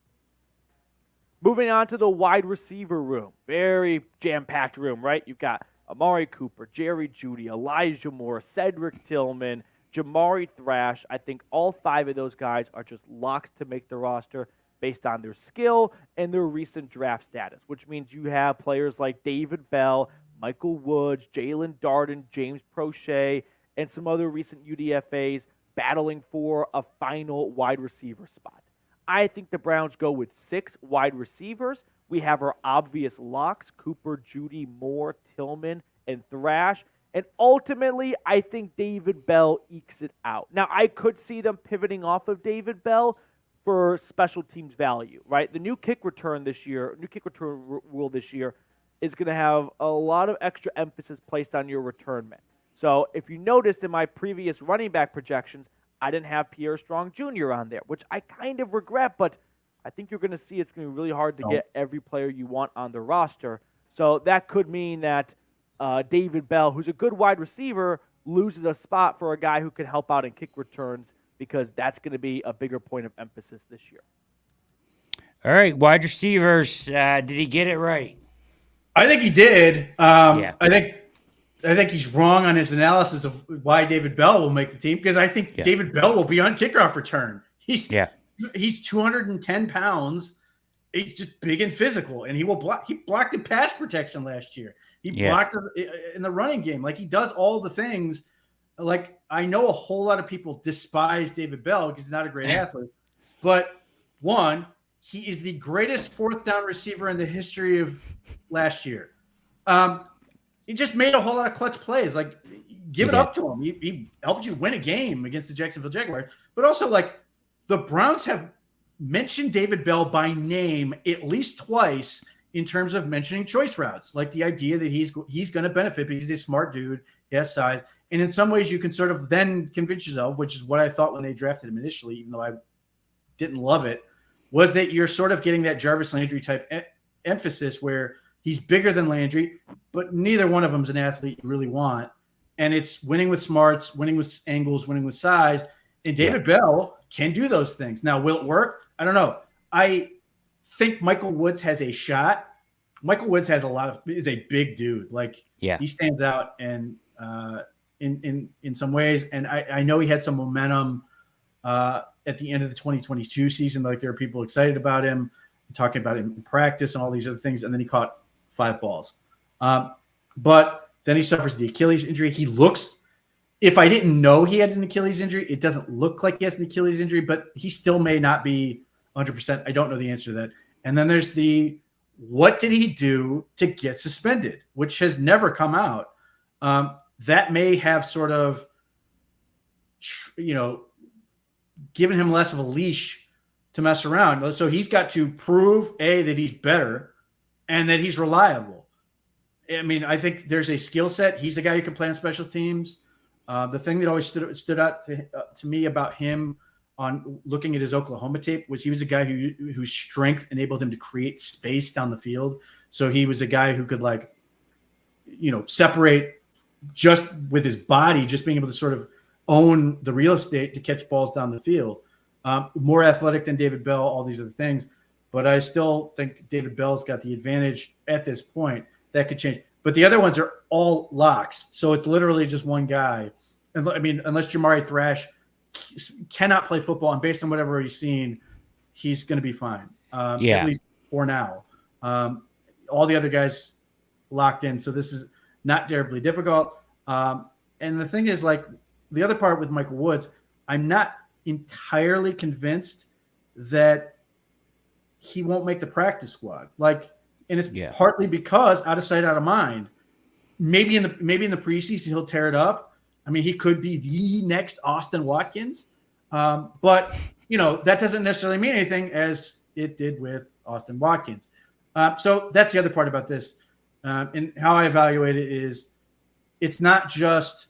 Moving on to the wide receiver room. Very jam-packed room, right? You've got Amari Cooper, Jerry Jeudy, Elijah Moore, Cedric Tillman, Jamari Thrash. I think all 5 of those guys are just locks to make the roster based on their skill and their recent draft status, which means you have players like David Bell, Michael Woods, Jalen Darden, James Prochet, and some other recent UDFAs battling for a final wide receiver spot. I think the Browns go with 6 wide receivers. We have our obvious locks, Cooper, Jeudy, Moore, Tillman, and Thrash. And ultimately, I think David Bell ekes it out. Now, I could see them pivoting off of David Bell for special teams value, right? The new kick return rule this year is going to have a lot of extra emphasis placed on your return men. So if you noticed in my previous running back projections, I didn't have Pierre Strong Jr. on there, which I kind of regret, but I think you're going to see it's going to be really hard to get every player you want on the roster. So that could mean that David Bell, who's a good wide receiver, loses a spot for a guy who can help out in kick returns because that's going to be a bigger point of emphasis this year. All right, wide receivers. Did he get it right? I think he did. Yeah. I think he's wrong on his analysis of why David Bell will make the team, because I think David Bell will be on kickoff return. He's 210 pounds. He's just big and physical, and he will block. He blocked in pass protection last year. He blocked in the running game. Like, he does all the things. Like, I know a whole lot of people despise David Bell because he's not a great athlete, but one, he is the greatest 4th down receiver in the history of last year. He just made a whole lot of clutch plays. Like, give it up to him. He helped you win a game against the Jacksonville Jaguars. But also, like, the Browns have mentioned David Bell by name at least twice in terms of mentioning choice routes. Like, the idea that he's going to benefit because he's a smart dude, he has size. And in some ways, you can sort of then convince yourself, which is what I thought when they drafted him initially, even though I didn't love it, was that you're sort of getting that Jarvis Landry type emphasis where he's bigger than Landry, but neither one of them is an athlete you really want. And it's winning with smarts, winning with angles, winning with size. And David Bell can do those things. Now, will it work? I don't know. I think Michael Woods has a shot. Michael Woods is a big dude. Like, he stands out and in some ways. And I know he had some momentum at the end of the 2022 season. Like, there are people excited about him, talking about him in practice and all these other things. And then he caught 5 balls. But then he suffers the Achilles injury. He looks, if I didn't know he had an Achilles injury, it doesn't look like he has an Achilles injury, but he still may not be 100%. I don't know the answer to that. And then there's what did he do to get suspended, which has never come out. That may have sort of, given him less of a leash to mess around. So he's got to prove, A, that he's better and that he's reliable. I mean, I think there's a skill set. He's the guy who can play on special teams. The thing that always stood out to me about him on looking at his Oklahoma tape was he was a guy whose strength enabled him to create space down the field. So he was a guy who could, like, separate just with his body, just being able to sort of own the real estate to catch balls down the field. More athletic than David Bell, all these other things. But I still think David Bell's got the advantage at this point. That could change. But the other ones are all locks. So it's literally just one guy. And I mean, unless Jamari Thrash cannot play football, and based on whatever he's seen, he's going to be fine. At least for now. All the other guys locked in. So this is not terribly difficult. And the thing is, like, the other part with Michael Woods, I'm not entirely convinced that he won't make the practice squad. Like, and it's Yeah. partly because out of sight, out of mind. Maybe in the preseason he'll tear it up. I mean, he could be the next Austin Watkins, but that doesn't necessarily mean anything, as it did with Austin Watkins. So that's the other part about this, and how I evaluate it is, it's not just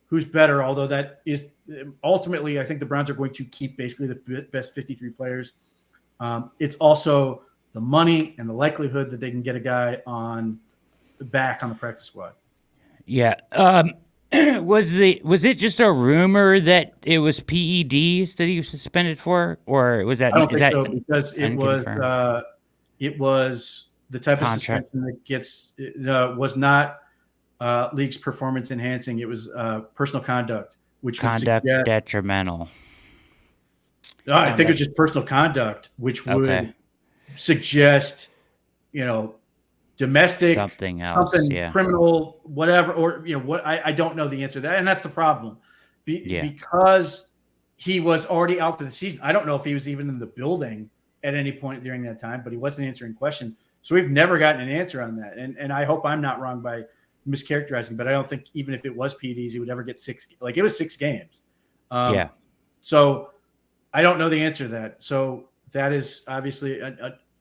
who's better, although that is ultimately, I think the Browns are going to keep basically the best 53 players. It's also the money and the likelihood that they can get a guy back on the practice squad. Yeah. Was it just a rumor that it was PEDs that he was suspended for, or was that? I don't think so, because it was the type Contract. of suspension that was not league's performance enhancing. It was personal conduct, which would Conduct suggest, detrimental. I think it's just personal conduct, which would suggest, domestic, something else, criminal, whatever, or what. I don't know the answer to that, and that's the problem, because he was already out for the season. I don't know if he was even in the building at any point during that time, but he wasn't answering questions, so we've never gotten an answer on that. And I hope I'm not wrong by mischaracterizing, but I don't think even if it was PEDs, he would ever get 6. Like, it was 6 games. So I don't know the answer to that. So that is obviously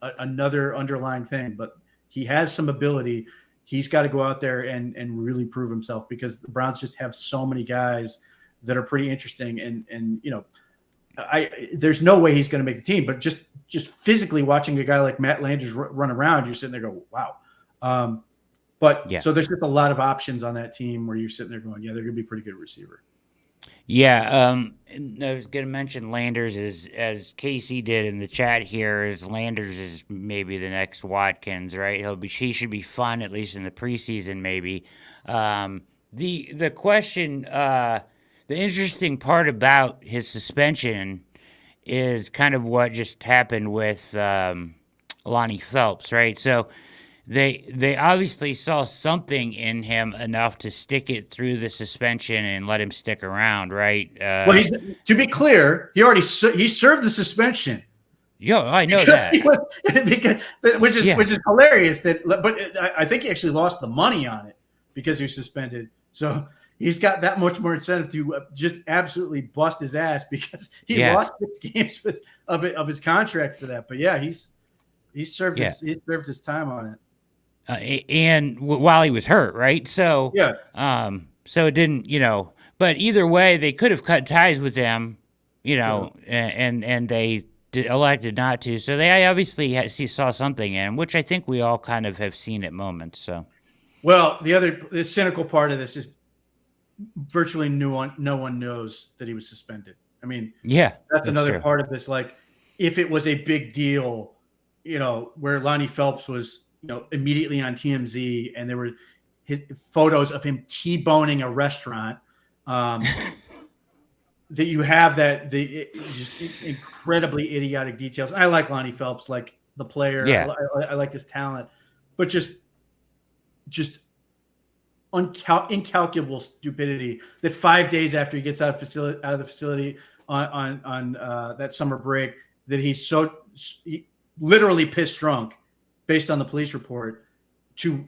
another underlying thing, but he has some ability. He's got to go out there and really prove himself, because the Browns just have so many guys that are pretty interesting. And there's no way he's going to make the team, but just physically watching a guy like Matt Landers run around, you're sitting there going, wow. So there's just a lot of options on that team where you're sitting there going, yeah, they're going to be a pretty good receiver. Yeah, I was going to mention Landers, as Casey did in the chat here, is Landers is maybe the next Watkins, right? He should be fun, at least in the preseason, maybe. The question, the interesting part about his suspension is kind of what just happened with Lonnie Phelps, right? So they obviously saw something in him enough to stick it through the suspension and let him stick around, right? Well, to be clear, he served the suspension. Yeah, I know that. Which is hilarious. But I think he actually lost the money on it because he was suspended. So he's got that much more incentive to just absolutely bust his ass, because he lost 6 games of his contract for that. But yeah, he served his time on it. And while he was hurt, right? So so it didn't, But either way, they could have cut ties with them, and they elected not to. So they obviously saw something in him, which I think we all kind of have seen at moments. So, well, the cynical part of this is virtually no one knows that he was suspended. I mean, that's another true. Part of this. Like, if it was a big deal, where Lonnie Phelps was, immediately on TMZ, and there were his photos of him T-boning a restaurant, that you have just incredibly idiotic details. I like Lonnie Phelps, like the player. I like his talent, but just incalculable stupidity that 5 days after he gets out of the facility on that summer break, that he's literally pissed drunk, based on the police report, to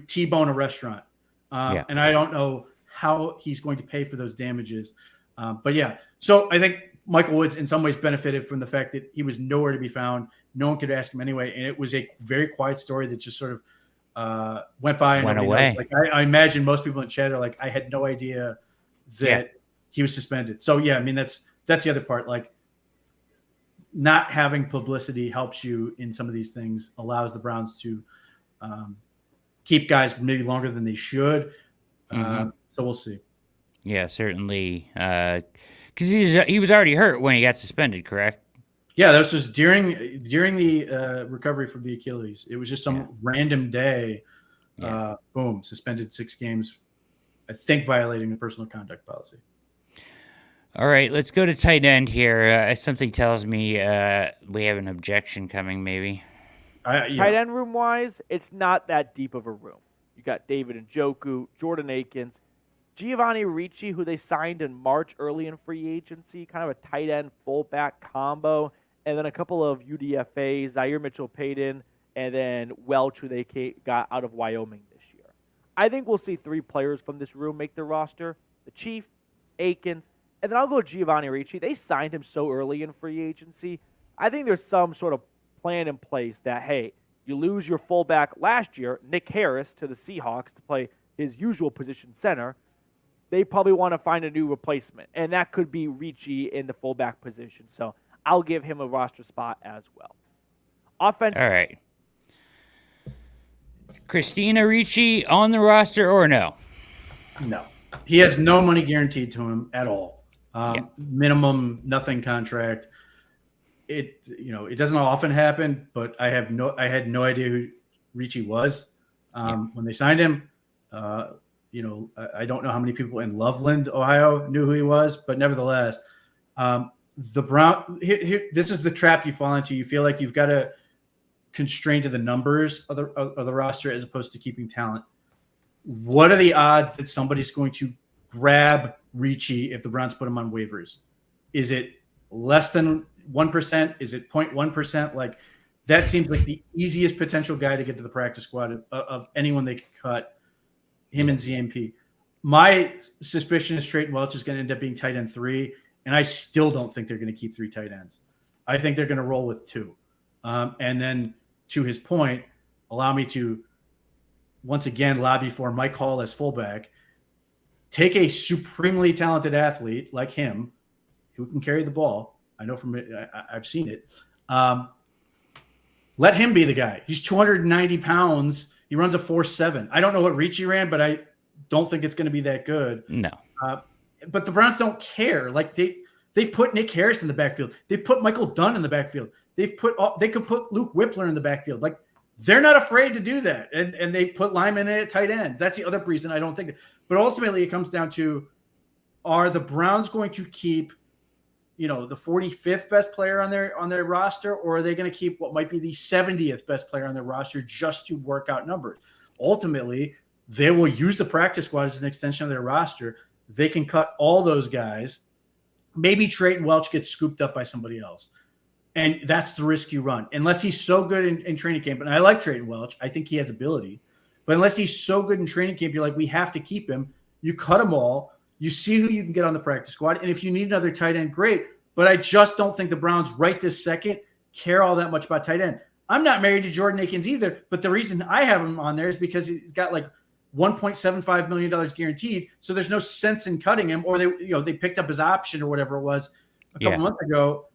T-bone a restaurant. And I don't know how he's going to pay for those damages. But yeah, so I think Michael Woods in some ways benefited from the fact that he was nowhere to be found. No one could ask him anyway. And it was a very quiet story that just sort of went by and went away. Like, I imagine most people in chat are like, I had no idea that he was suspended. So yeah, I mean, that's the other part. Like, not having publicity helps you in some of these things, allows the Browns to keep guys maybe longer than they should. So we'll see. Yeah, certainly. Because he was already hurt when he got suspended, correct? Yeah, this was during the recovery from the Achilles. It was just some random day. Boom, suspended 6 games, I think violating the personal conduct policy. All right, let's go to tight end here. Something tells me we have an objection coming, maybe. Tight end room wise, it's not that deep of a room. You got David Njoku, Jordan Akins, Giovanni Ricci, who they signed in March early in free agency, kind of a tight end fullback combo, and then a couple of UDFAs, Zaire Mitchell-Payton and then Welch, who they got out of Wyoming this year. I think we'll see 3 players from this room make the roster: the Chief, Akins, and then I'll go Giovanni Ricci. They signed him so early in free agency. I think there's some sort of plan in place that, hey, you lose your fullback last year, Nick Harris, to the Seahawks to play his usual position, center. They probably want to find a new replacement, and that could be Ricci in the fullback position. So I'll give him a roster spot as well. Offense. All right. Christina Ricci on the roster or no? No. He has no money guaranteed to him at all. Minimum nothing contract. It doesn't often happen, but I had no idea who Ricci was when they signed him. I don't know how many people in Loveland, Ohio, knew who he was, but nevertheless, the Brown. This is the trap you fall into. You feel like you've got to constrain to the numbers of the roster as opposed to keeping talent. What are the odds that somebody's going to grab Ricci if the Browns put him on waivers? Is it less than 1%? Is it 0.1%? Like, that seems like the easiest potential guy to get to the practice squad of anyone they could cut, him and ZMP. My suspicion is Trayton Welch is going to end up being tight end 3, and I still don't think they're going to keep 3 tight ends. I think they're going to roll with 2. And then, to his point, allow me to once again lobby for Mike Hall as fullback. Take a supremely talented athlete like him who can carry the ball. I know from it, I've seen it. Let him be the guy. He's 290 pounds. He runs a 4.7. I don't know what Ricci ran, but I don't think it's going to be that good. No. But the Browns don't care. Like, they put Nick Harris in the backfield. They put Michael Dunn in the backfield. They could put Luke Whippler in the backfield. Like, they're not afraid to do that. And they put Lyman in at tight end. That's the other reason I don't think. But ultimately, it comes down to, are the Browns going to keep, the 45th best player on their roster, or are they going to keep what might be the 70th best player on their roster just to work out numbers? Ultimately, they will use the practice squad as an extension of their roster. They can cut all those guys. Maybe Trayton Welch gets scooped up by somebody else. And that's the risk you run. Unless he's so good in training camp. And I like Trayton Welch. I think he has ability. But unless he's so good in training camp, you're like, we have to keep him. You cut them all. You see who you can get on the practice squad. And if you need another tight end, great. But I just don't think the Browns right this second care all that much about tight end. I'm not married to Jordan Akins either. But the reason I have him on there is because he's got like $1.75 million guaranteed. So there's no sense in cutting him. Or they picked up his option or whatever it was a couple months ago.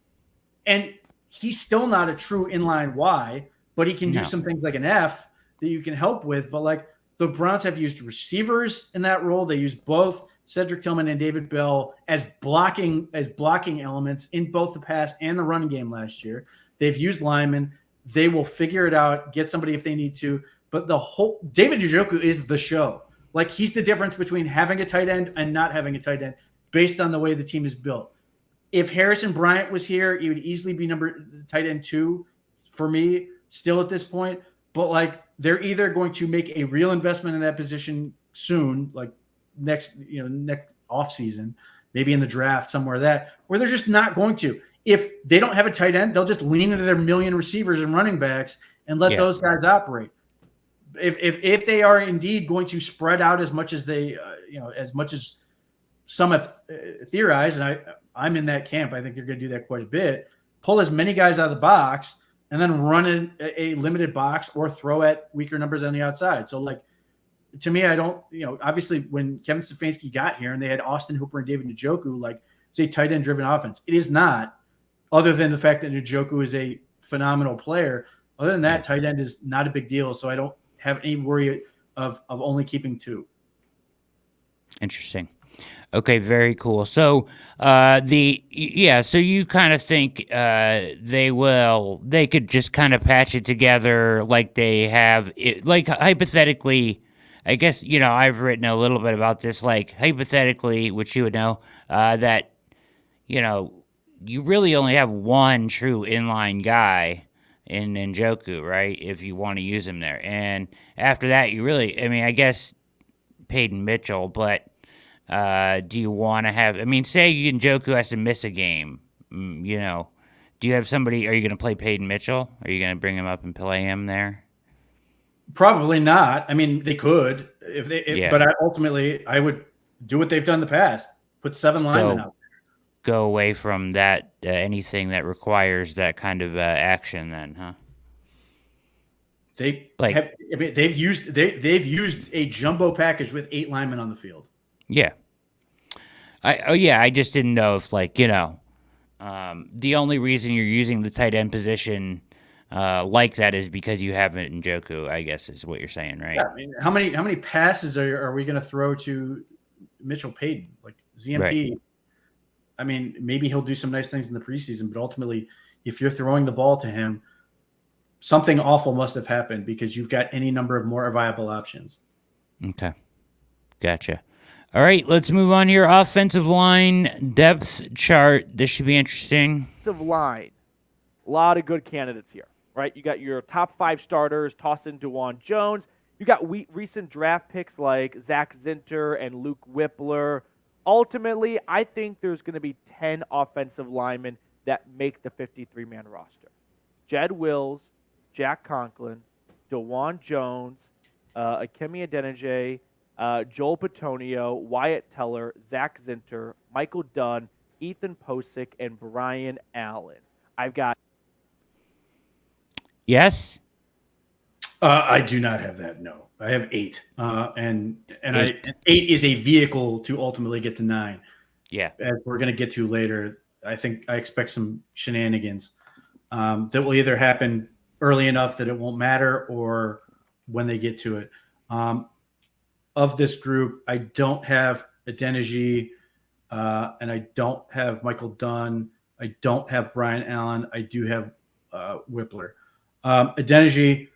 And he's still not a true inline Y, but he can do some things like an F that you can help with. But like, the Browns have used receivers in that role. They use both Cedric Tillman and David Bell as blocking elements in both the pass and the run game last year. They've used Lyman. They will figure it out, get somebody if they need to. But the whole David Njoku is the show. Like, he's the difference between having a tight end and not having a tight end based on the way the team is built. If Harrison Bryant was here, he would easily be tight end 2 for me still at this point. But like, they're either going to make a real investment in that position soon, like next off season, maybe in the draft, somewhere or they're just not going to. If they don't have a tight end, they'll just lean into their million receivers and running backs and let those guys operate. If they are indeed going to spread out as much as they, as much as some have theorized, and I'm in that camp. I think they're going to do that quite a bit. Pull as many guys out of the box and then run a limited box or throw at weaker numbers on the outside. So, like, to me, I don't, obviously when Kevin Stefanski got here and they had Austin Hooper and David Njoku, like, it's a tight end driven offense. It is not, other than the fact that Njoku is a phenomenal player. Other than that, tight end is not a big deal. So I don't have any worry of only keeping 2. Interesting. Okay, very cool. So so you kind of think they could just kind of patch it together like they have it, like hypothetically. I guess, I've written a little bit about this, like hypothetically, which you would know, that, you really only have one true inline guy in Njoku, right? If you want to use him there. And after that, you really, I guess Peyton Mitchell, but do you want to have, say Njoku has to miss a game, Do you have somebody? Are you going to play Peyton Mitchell? Are you going to bring him up and play him there? Probably not. I mean, they could Yeah. but ultimately I would do what they've done in the past. Put 7 linemen out. Go away from that anything that requires that kind of action. Then, huh? They've used a jumbo package with 8 linemen on the field. Yeah. I just didn't know if the only reason you're using the tight end position like that is because you have it in Njoku, I guess is what you're saying, right? Yeah, I mean, how many passes are we going to throw to Mitchell Payton? Like ZMP, Right. I mean, maybe he'll do some nice things in the preseason, but ultimately, if you're throwing the ball to him, something awful must have happened because you've got any number of more viable options. Okay. Gotcha. All right, let's move on here. Offensive line depth chart. This should be interesting. Offensive line, a lot of good candidates here, right? You got your top 5 starters, toss in DeJuan Jones. You got recent draft picks like Zach Zinter and Luke Whippler. Ultimately, I think there's going to be 10 offensive linemen that make the 53-man roster. Jed Wills, Jack Conklin, DeJuan Jones, Akemi Adeniji, Joel Petonio, Wyatt Teller, Zach Zinter, Michael Dunn, Ethan Posick, and Brian Allen. I've got. Yes? I do not have that. No, I have 8, and 8 is a vehicle to ultimately get to 9. Yeah, as we're going to get to later. I expect some shenanigans that will either happen early enough that it won't matter, or when they get to it. Of this group, I don't have Adeniji, and I don't have Michael Dunn. I don't have Brian Allen. I do have Whippler. Adeniji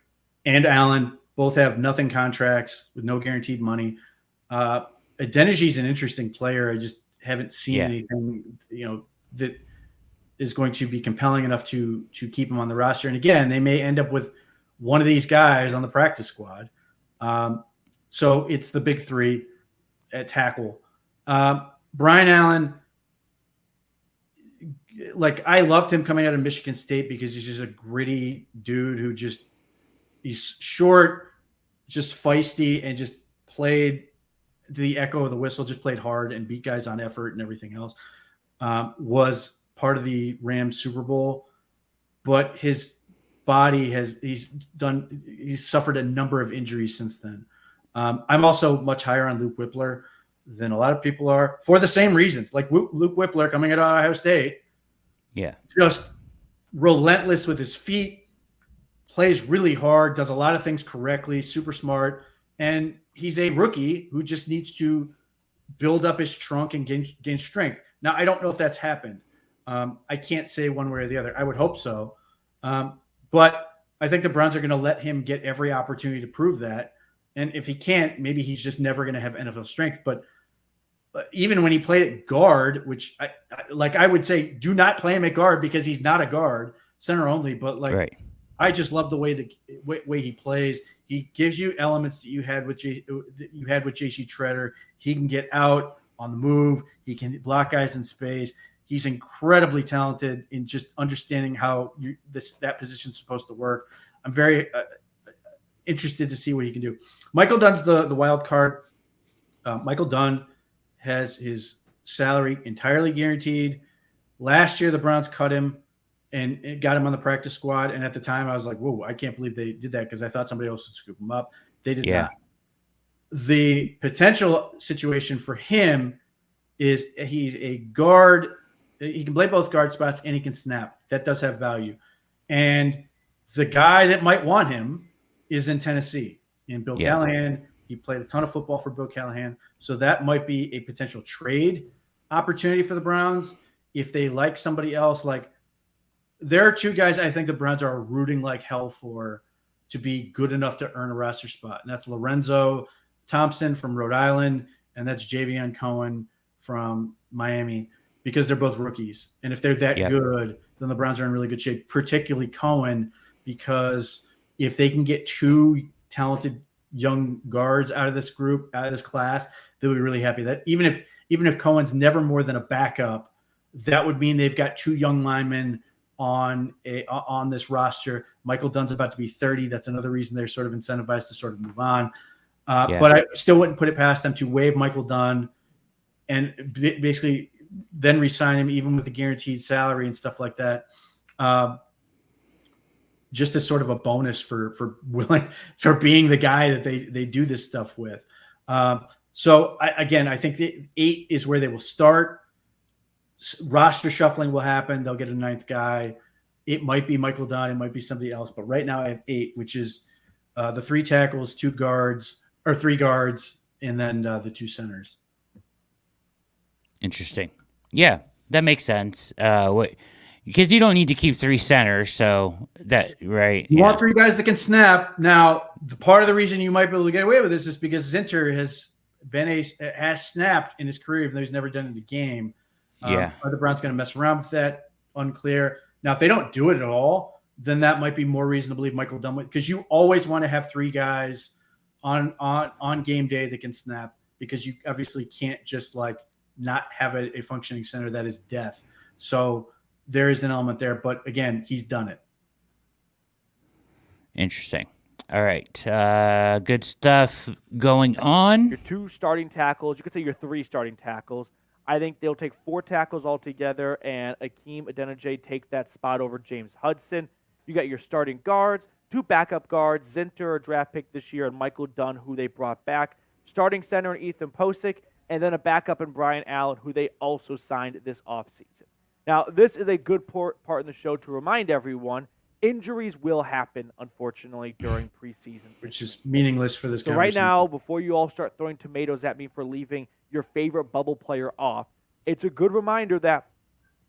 and Allen both have nothing contracts with no guaranteed money. Adeniji is an interesting player. I just haven't seen anything, that is going to be compelling enough to keep him on the roster. And again, they may end up with one of these guys on the practice squad. So it's the big 3 at tackle. Brian Allen, I loved him coming out of Michigan State because he's just a gritty dude who he's short, just feisty, and just played the echo of the whistle, just played hard and beat guys on effort and everything else. Was part of the Rams Super Bowl, but his body he's suffered a number of injuries since then. I'm also much higher on Luke Whippler than a lot of people are for the same reasons. Like Luke Whippler coming out of Ohio State. Yeah. Just relentless with his feet, plays really hard, does a lot of things correctly, super smart. And he's a rookie who just needs to build up his trunk and gain strength. Now, I don't know if that's happened. I can't say one way or the other. I would hope so. But I think the Browns are going to let him get every opportunity to prove that. And if he can't, maybe he's just never going to have NFL strength. But even when he played at guard, which I would say do not play him at guard because he's not a guard, center only. But right. I just love the way he plays. He gives you elements that you had with J.C. Treader. He can get out on the move. He can block guys in space. He's incredibly talented in just understanding how that position is supposed to work. I'm very interested to see what he can do. Michael Dunn's the wild card. Michael Dunn has his salary entirely guaranteed. Last year, the Browns cut him and got him on the practice squad. And at the time, I was like, whoa, I can't believe they did that because I thought somebody else would scoop him up. They did not. The potential situation for him is he's a guard. He can play both guard spots and he can snap. That does have value. And the guy that might want him is in Tennessee, in Bill Callahan. He played a ton of football for Bill Callahan. So that might be a potential trade opportunity for the Browns. If they like somebody else, there are 2 guys I think the Browns are rooting like hell for to be good enough to earn a roster spot. And that's Lorenzo Thompson from Rhode Island, and that's Javion Cohen from Miami, because they're both rookies. And if they're that good, then the Browns are in really good shape, particularly Cohen, because if they can get 2 talented young guards out of this group, out of this class, they'll be really happy. That even if Cohen's never more than a backup, that would mean they've got 2 young linemen on this roster. Michael Dunn's about to be 30. That's another reason they're sort of incentivized to sort of move on. But I still wouldn't put it past them to waive Michael Dunn and basically then re-sign him, even with the guaranteed salary and stuff like that. Just as sort of a bonus for being the guy that they do this stuff with. So I think the 8 is where they will start. Roster shuffling will happen. They'll get a 9th guy. It might be Michael Dunn. It might be somebody else. But right now I have 8, which is the 3 tackles, 3 guards, and then the 2 centers. Interesting. Yeah, that makes sense. Because you don't need to keep 3 centers, so that right. You want 3 guys that can snap. Now, the part of the reason you might be able to get away with this is because Zinter has snapped in his career, even though he's never done it in a game. Are the Browns going to mess around with that? Unclear. Now, if they don't do it at all, then that might be more reason to believe Michael Dunn, because you always want to have 3 guys on game day that can snap, because you obviously can't just like not have a functioning center. That is death. So there is an element there, but again, he's done it. Interesting. All right. Good stuff going on. Your 2 starting tackles, you could say your 3 starting tackles. I think they'll take 4 tackles altogether, and Akeem Adeniji take that spot over James Hudson. You got your starting guards, 2 backup guards, Zinter, a draft pick this year, and Michael Dunn, who they brought back. Starting center, Ethan Posick, and then a backup in Brian Allen, who they also signed this offseason. Now, this is a good part in the show to remind everyone, injuries will happen, unfortunately, during preseason. Which is meaningless for this So right now, before you all start throwing tomatoes at me for leaving your favorite bubble player off, it's a good reminder that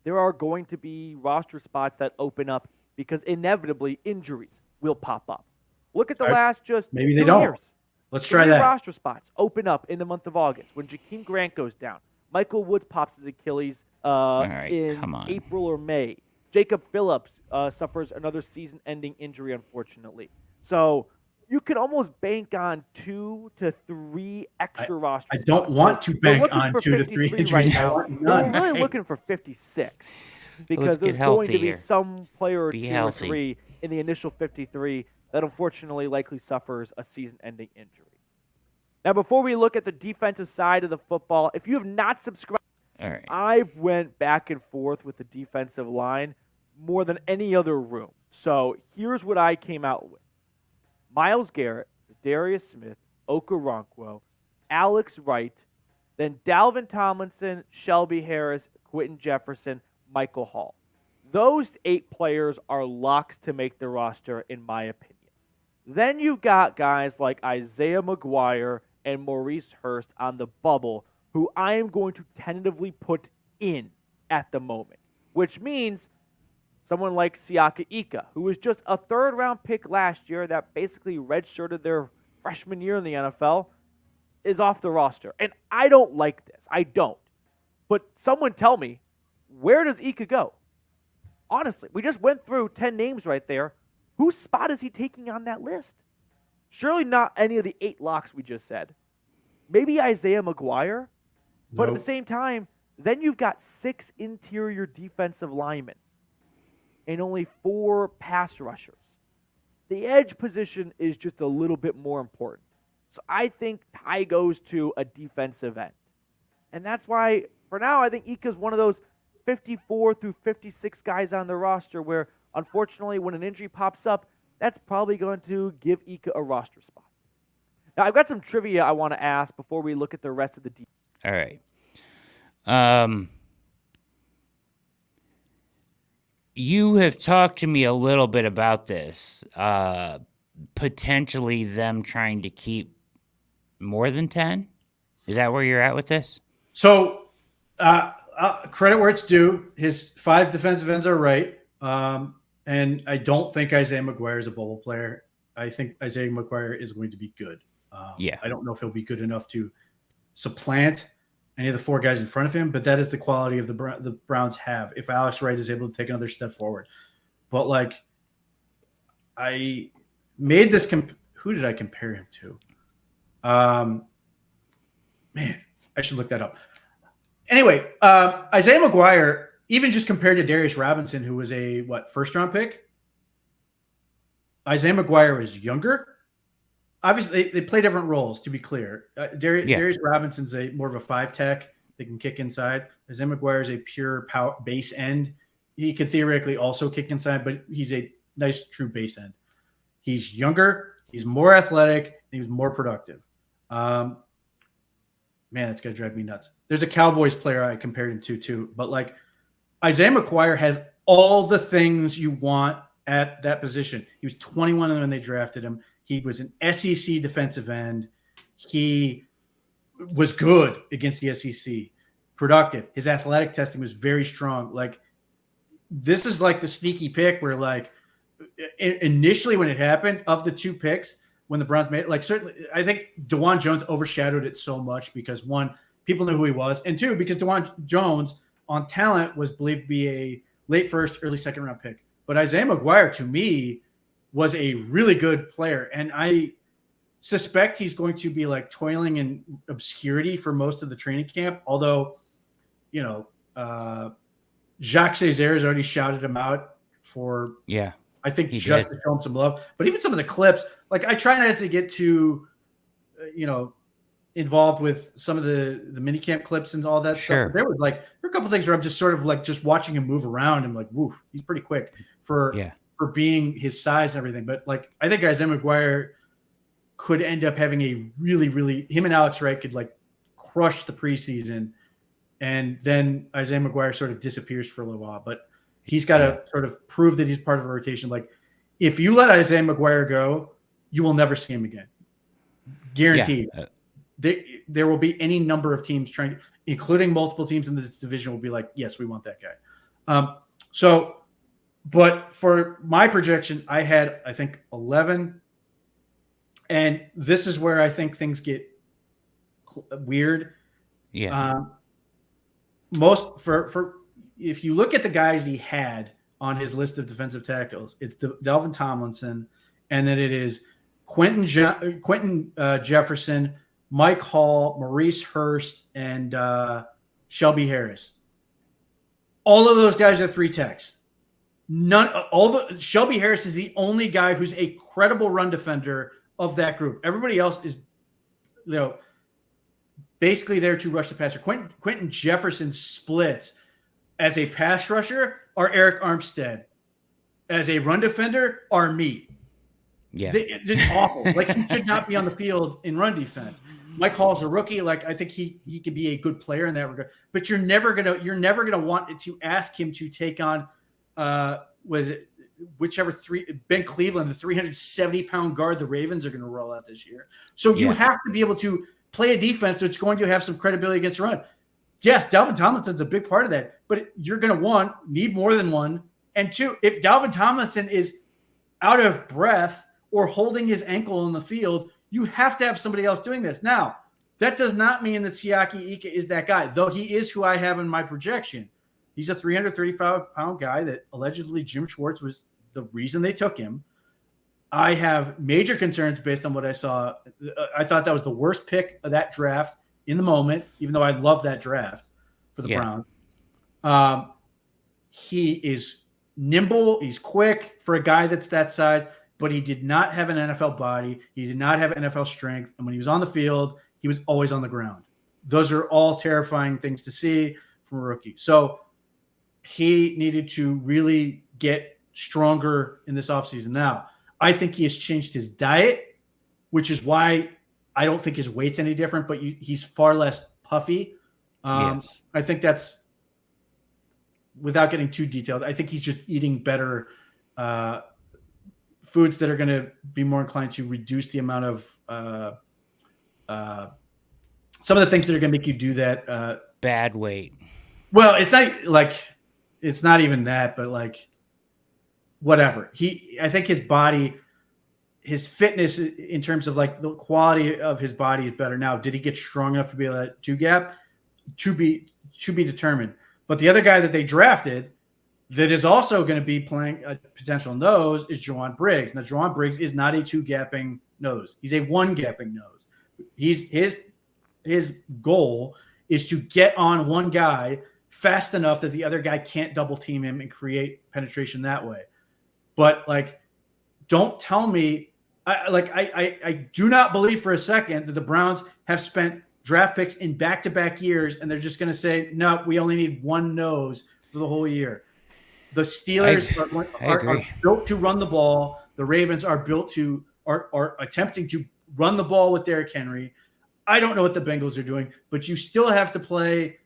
there are going to be roster spots that open up because inevitably injuries will pop up. Look at the last just maybe they 2 don't. years. Let's try that. Roster spots open up in the month of August when Jakeem Grant goes down. Michael Woods pops his Achilles in April or May. Jacob Phillips suffers another season-ending injury, unfortunately. So you can almost bank on 2 to 3 extra roster spots. I don't want to bank on 2 to 3 injuries right now. None. We're really looking for 56 because there's going to be some player or 2 or 3 in the initial 53 that unfortunately likely suffers a season-ending injury. Now, before we look at the defensive side of the football, if you have not subscribed, I went back and forth with the defensive line more than any other room. So here's what I came out with. Myles Garrett, Darius Smith, Okoronkwo, Alex Wright, then Dalvin Tomlinson, Shelby Harris, Quentin Jefferson, Michael Hall. Those 8 players are locks to make the roster, in my opinion. Then you've got guys like Isaiah McGuire and Maurice Hurst on the bubble, who I am going to tentatively put in at the moment, which means someone like Siaka Ika, who was just a 3rd-round pick last year that basically redshirted their freshman year in the NFL, is off the roster. And I don't like this. I don't. But someone tell me, where does Ika go? Honestly, we just went through 10 names right there. Whose spot is he taking on that list? Surely not any of the 8 locks we just said. Maybe Isaiah McGuire? But at the same time, then you've got 6 interior defensive linemen and only 4 pass rushers. The edge position is just a little bit more important. So I think Ty goes to a defensive end. And that's why, for now, I think Ika's one of those 54 through 56 guys on the roster where, unfortunately, when an injury pops up, that's probably going to give Ika a roster spot. Now, I've got some trivia I want to ask before we look at the rest of the defense. All right. You have talked to me a little bit about this, potentially them trying to keep more than 10. Is that where you're at with this? So, credit where it's due. His 5 defensive ends are right. And I don't think Isaiah McGuire is a bubble player. I think Isaiah McGuire is going to be good. I don't know if he'll be good enough to supplant any of the 4 guys in front of him, but that is the quality of the Browns have. If Alex Wright is able to take another step forward. But, like, I made this who did I compare him to? Man, I should look that up. Anyway, Isaiah McGuire even just compared to Darius Robinson, who was a first round pick, Isaiah McGuire is younger. Obviously, they play different roles, to be clear. Darius Robinson's more of a 5 tech. They can kick inside. Isaiah McGuire is a pure base end. He could theoretically also kick inside, but he's a nice, true base end. He's younger. He's more athletic. And he's more productive. Man, that's going to drive me nuts. There's a Cowboys player I compared him to, too. But, like, Isaiah McGuire has all the things you want at that position. He was 21 when they drafted him. He was an SEC defensive end. He was good against the SEC, productive. His athletic testing was very strong. Like, this is like the sneaky pick where, like, initially when it happened, of the 2 picks, when the Browns made it, like, certainly, I think DeJuan Jones overshadowed it so much because, 1, people knew who he was, and 2, because DeJuan Jones on talent was believed to be a late first, early second round pick. But Isaiah McGuire, to me, was a really good player. And I suspect he's going to be, like, toiling in obscurity for most of the training camp. Although, you know, Jacques Césaire has already shouted him out for, I think, just to show him some love. But even some of the clips, like, I try not to get too, involved with some of the minicamp clips and all that stuff. There were a couple things where I'm just sort of like just watching him move around. I'm like, woof, he's pretty quick for being his size and everything. But, like, I think Isaiah McGuire could end up having a really, really, him and Alex Wright could, like, crush the preseason. And then Isaiah McGuire sort of disappears for a little while. But he's got to sort of prove that he's part of a rotation. Like, if you let Isaiah McGuire go, you will never see him again. Guaranteed. There will be any number of teams trying, including multiple teams in this division, will be like, yes, we want that guy. But for my projection, I had, I think, 11. And this is where I think things get weird. If you look at the guys he had on his list of defensive tackles, it's Delvin Tomlinson, and then it is Quentin Jefferson, Mike Hall, Maurice Hurst, and Shelby Harris. All of those guys are 3 techs. Shelby Harris is the only guy who's a credible run defender of that group. Everybody else is, basically there to rush the passer. Quentin Jefferson's splits as a pass rusher are Eric Armstead. As a run defender are me. It's awful. Like, he should not be on the field in run defense. Mike Hall's a rookie. Like, I think he could be a good player in that regard. But you're never gonna want to ask him to take on whichever 3 Ben Cleveland, the 370-pound guard the Ravens are going to roll out this year. So you have to be able to play a defense that's going to have some credibility against the run. Yes, Dalvin Tomlinson's a big part of that, but you're going to need more than one. And 2, if Dalvin Tomlinson is out of breath or holding his ankle in the field, you have to have somebody else doing this. Now, that does not mean that Siaki Ika is that guy, though he is who I have in my projection. He's a 335-pound guy that allegedly Jim Schwartz was the reason they took him. I have major concerns based on what I saw. I thought that was the worst pick of that draft in the moment, even though I love that draft for the Browns. He is nimble. He's quick for a guy that's that size, but he did not have an NFL body. He did not have NFL strength. And when he was on the field, he was always on the ground. Those are all terrifying things to see from a rookie. So he needed to really get stronger in this offseason. Now, I think he has changed his diet, which is why I don't think his weight's any different, but he's far less puffy. I think that's, without getting too detailed, I think he's just eating better foods that are going to be more inclined to reduce the amount of some of the things that are going to make you do that. Bad weight. Well, it's not even that, but like whatever. I think his body, his fitness in terms of like the quality of his body is better now. Did he get strong enough to be able to 2-gap? To be determined. But the other guy that they drafted that is also going to be playing a potential nose is Juwan Briggs. Now, Juwan Briggs is not a 2-gapping nose. He's a 1-gapping nose. His goal is to get on one guy, fast enough that the other guy can't double team him and create penetration that way. But like, don't tell me, I do not believe for a second that the Browns have spent draft picks in back-to-back years and they're just going to say, no, we only need one nose for the whole year. The Steelers are built to run the ball. The Ravens are built to are attempting to run the ball with Derrick Henry. I don't know what the Bengals are doing, but you still have to play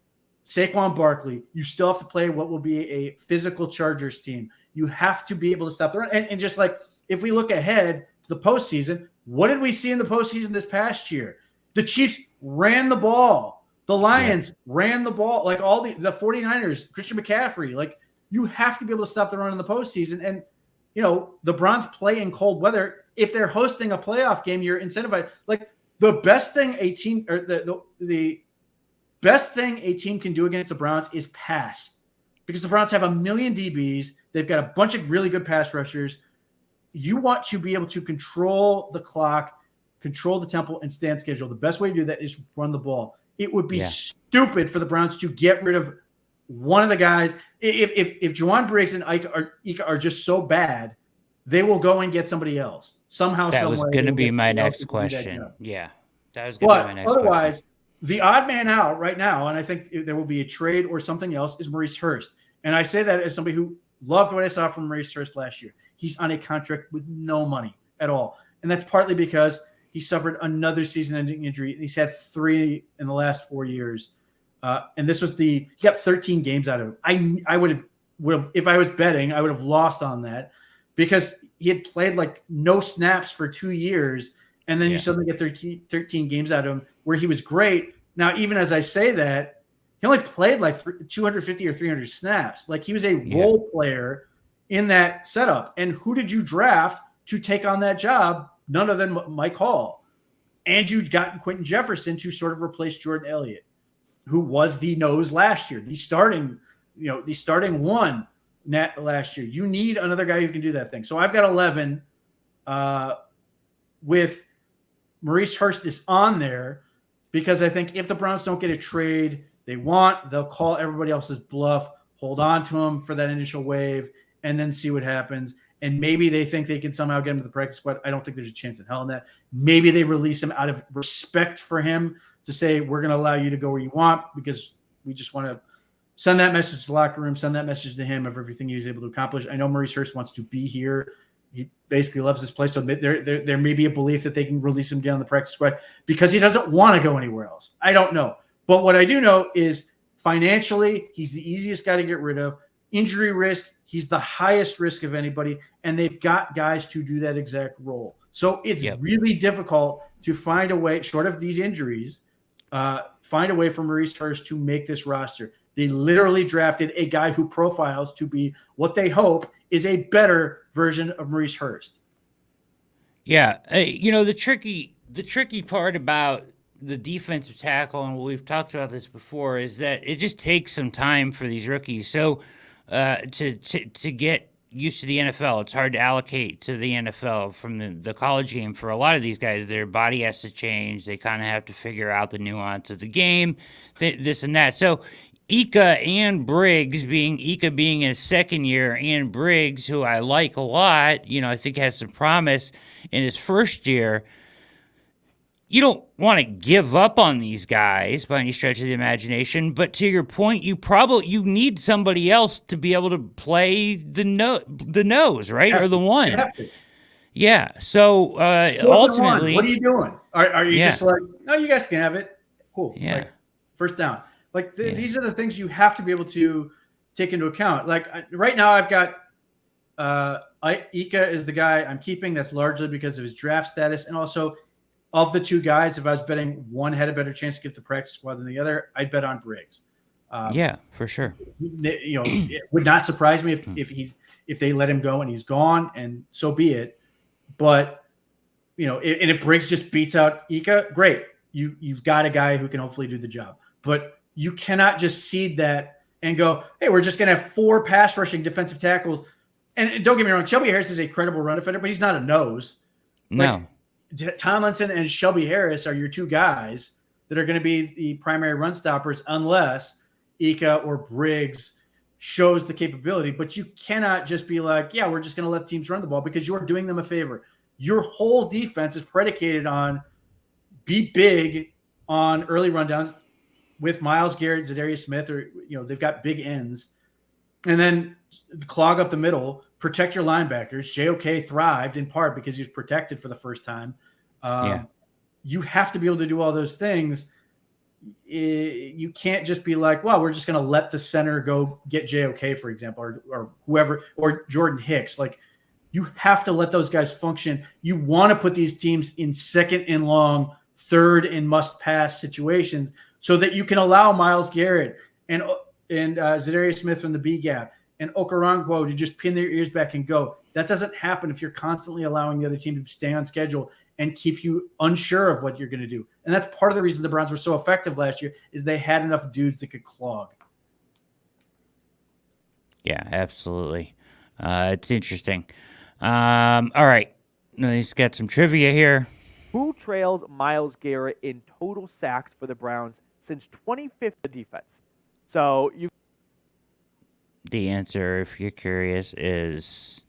Saquon Barkley. You still have to play what will be a physical Chargers team. You have to be able to stop the run. And just like if we look ahead to the postseason, what did we see in the postseason this past year? The Chiefs ran the ball. The Lions ran the ball. Like all the 49ers, Christian McCaffrey, like, you have to be able to stop the run in the postseason. And, you know, the Browns play in cold weather. If they're hosting a playoff game, you're incentivized. Like, the best thing a team or the best thing a team can do against the Browns is pass, because the Browns have a million DBs. They've got a bunch of really good pass rushers. You want to be able to control the clock, control the tempo, and stay on schedule. The best way to do that is run the ball. It would be stupid for the Browns to get rid of one of the guys. If Juwan Briggs and Ika are just so bad, they will go and get somebody else somehow. That was going to be my next question. Yeah, that was going to be my next question. Otherwise, the odd man out right now, and I think there will be a trade or something else, is Maurice Hurst. And I say that as somebody who loved what I saw from Maurice Hurst last year. He's on a contract with no money at all, and that's partly because he suffered another season-ending injury. He's had 3 in the last 4 years. And this was he got 13 games out of it. I would have, if I was betting, I would have lost on that, because he had played like no snaps for 2 years. And then you suddenly get 13 games out of him where he was great. Now, even as I say that, he only played like 250 or 300 snaps. Like, he was a role player in that setup. And who did you draft to take on that job? None other than Mike Hall. And you'd gotten Quentin Jefferson to sort of replace Jordan Elliott, who was the nose last year, the starting one last year. You need another guy who can do that thing. So I've got 11 with Maurice Hurst is on there, because I think if the Browns don't get a trade they'll call everybody else's bluff, hold on to him for that initial wave, and then see what happens. And maybe they think they can somehow get him to the practice squad. I don't think there's a chance in hell in that. Maybe they release him out of respect for him, to say, we're going to allow you to go where you want, because we just want to send that message to the locker room, send that message to him of everything he was able to accomplish. I know Maurice Hurst wants to be here. He basically loves this place. So there may be a belief that they can release him down the practice squad because he doesn't want to go anywhere else. I don't know. But what I do know is financially, he's the easiest guy to get rid of. Injury risk, he's the highest risk of anybody. And they've got guys to do that exact role. So it's really difficult to find a way, short of these injuries, find a way for Maurice Hurst to make this roster. They literally drafted a guy who profiles to be what they hope is a better version of Maurice Hurst. Yeah, the tricky part about the defensive tackle, and we've talked about this before, is that it just takes some time for these rookies. So to get used to the NFL, it's hard to allocate to the NFL from the college game. For a lot of these guys, their body has to change. They kind of have to figure out the nuance of the game, this and that. So Ika and Briggs, Ika being his second year, and Briggs, who I like a lot, I think has some promise in his first year. You don't want to give up on these guys by any stretch of the imagination, but to your point, you need somebody else to be able to play the nose, right? Or the one. Yeah. So ultimately, what are you doing? Are you just like, no, you guys can have it. Cool. Yeah. Like, first down. Like these are the things you have to be able to take into account. Like right now, I've got Ika is the guy I'm keeping. That's largely because of his draft status, and also of the two guys, if I was betting, one had a better chance to get the practice squad than the other, I'd bet on Briggs. For sure. It would not surprise me if they let him go and he's gone, and so be it. But and if Briggs just beats out Ika, great. You've got a guy who can hopefully do the job. But you cannot just seed that and go, hey, we're just going to have 4 pass rushing defensive tackles. And don't get me wrong, Shelby Harris is a credible run defender, but he's not a nose. No. Tomlinson and Shelby Harris are your two guys that are going to be the primary run stoppers, unless Ika or Briggs shows the capability, but you cannot just be like, yeah, we're just going to let teams run the ball, because you're doing them a favor. Your whole defense is predicated on be big on early rundowns with Myles Garrett, Zadarius Smith, or they've got big ends, and then clog up the middle, protect your linebackers. JOK thrived in part because he was protected for the first time. You have to be able to do all those things. You can't just be like, well, we're just going to let the center go get JOK, for example, or whoever, or Jordan Hicks. Like, you have to let those guys function. You want to put these teams in second and long, third and must pass situations so that you can allow Myles Garrett and Zadarius Smith from the B gap and Okoronkwo to just pin their ears back and go. That doesn't happen if you're constantly allowing the other team to stay on schedule and keep you unsure of what you're going to do. And that's part of the reason the Browns were so effective last year, is they had enough dudes that could clog. Yeah, absolutely. It's interesting. All right. He's got some trivia here. Who trails Myles Garrett in total sacks for the Browns since 2015 defense? So the answer, if you're curious, is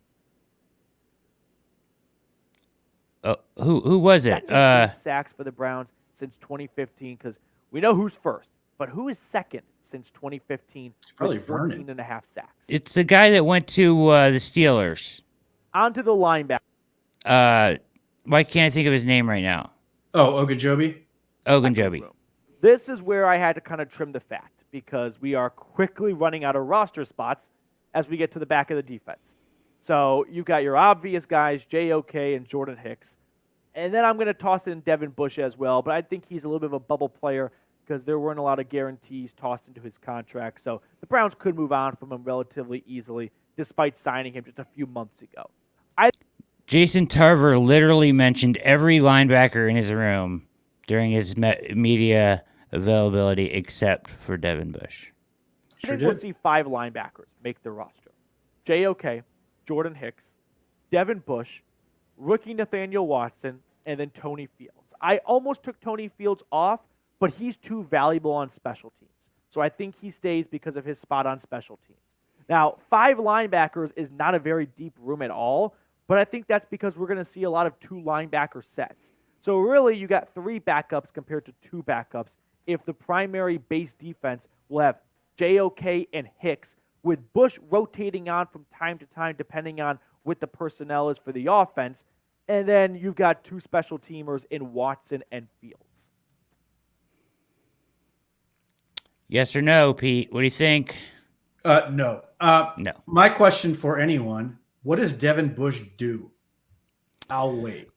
who was it? Sacks for the Browns since 2015, because we know who's first, but who is second since 2015? It's probably with 14 Vernon. and a half sacks. It's the guy that went to the Steelers. On to the linebacker. Why can't I think of his name right now? Oh, Ogunjobi? Ogunjobi. This is where I had to kind of trim the fat, because we are quickly running out of roster spots as we get to the back of the defense. So you've got your obvious guys, JOK and Jordan Hicks. And then I'm going to toss in Devin Bush as well, but I think he's a little bit of a bubble player because there weren't a lot of guarantees tossed into his contract. So the Browns could move on from him relatively easily, despite signing him just a few months ago. Jason Tarver literally mentioned every linebacker in his room during his media availability except for Devin Bush. I think we'll see 5 linebackers make the roster. JOK, Jordan Hicks, Devin Bush, rookie Nathaniel Watson, and then Tony Fields. I almost took Tony Fields off, but he's too valuable on special teams. So I think he stays because of his spot on special teams. Now, 5 linebackers is not a very deep room at all, but I think that's because we're going to see a lot of 2 linebacker sets. So really, you got 3 backups compared to 2 backups if the primary base defense will have JOK and Hicks, with Bush rotating on from time to time depending on what the personnel is for the offense. And then you've got 2 special teamers in Watson and Fields. Yes or no, Pete? What do you think? No. No. My question for anyone, what does Devin Bush do? I'll wait.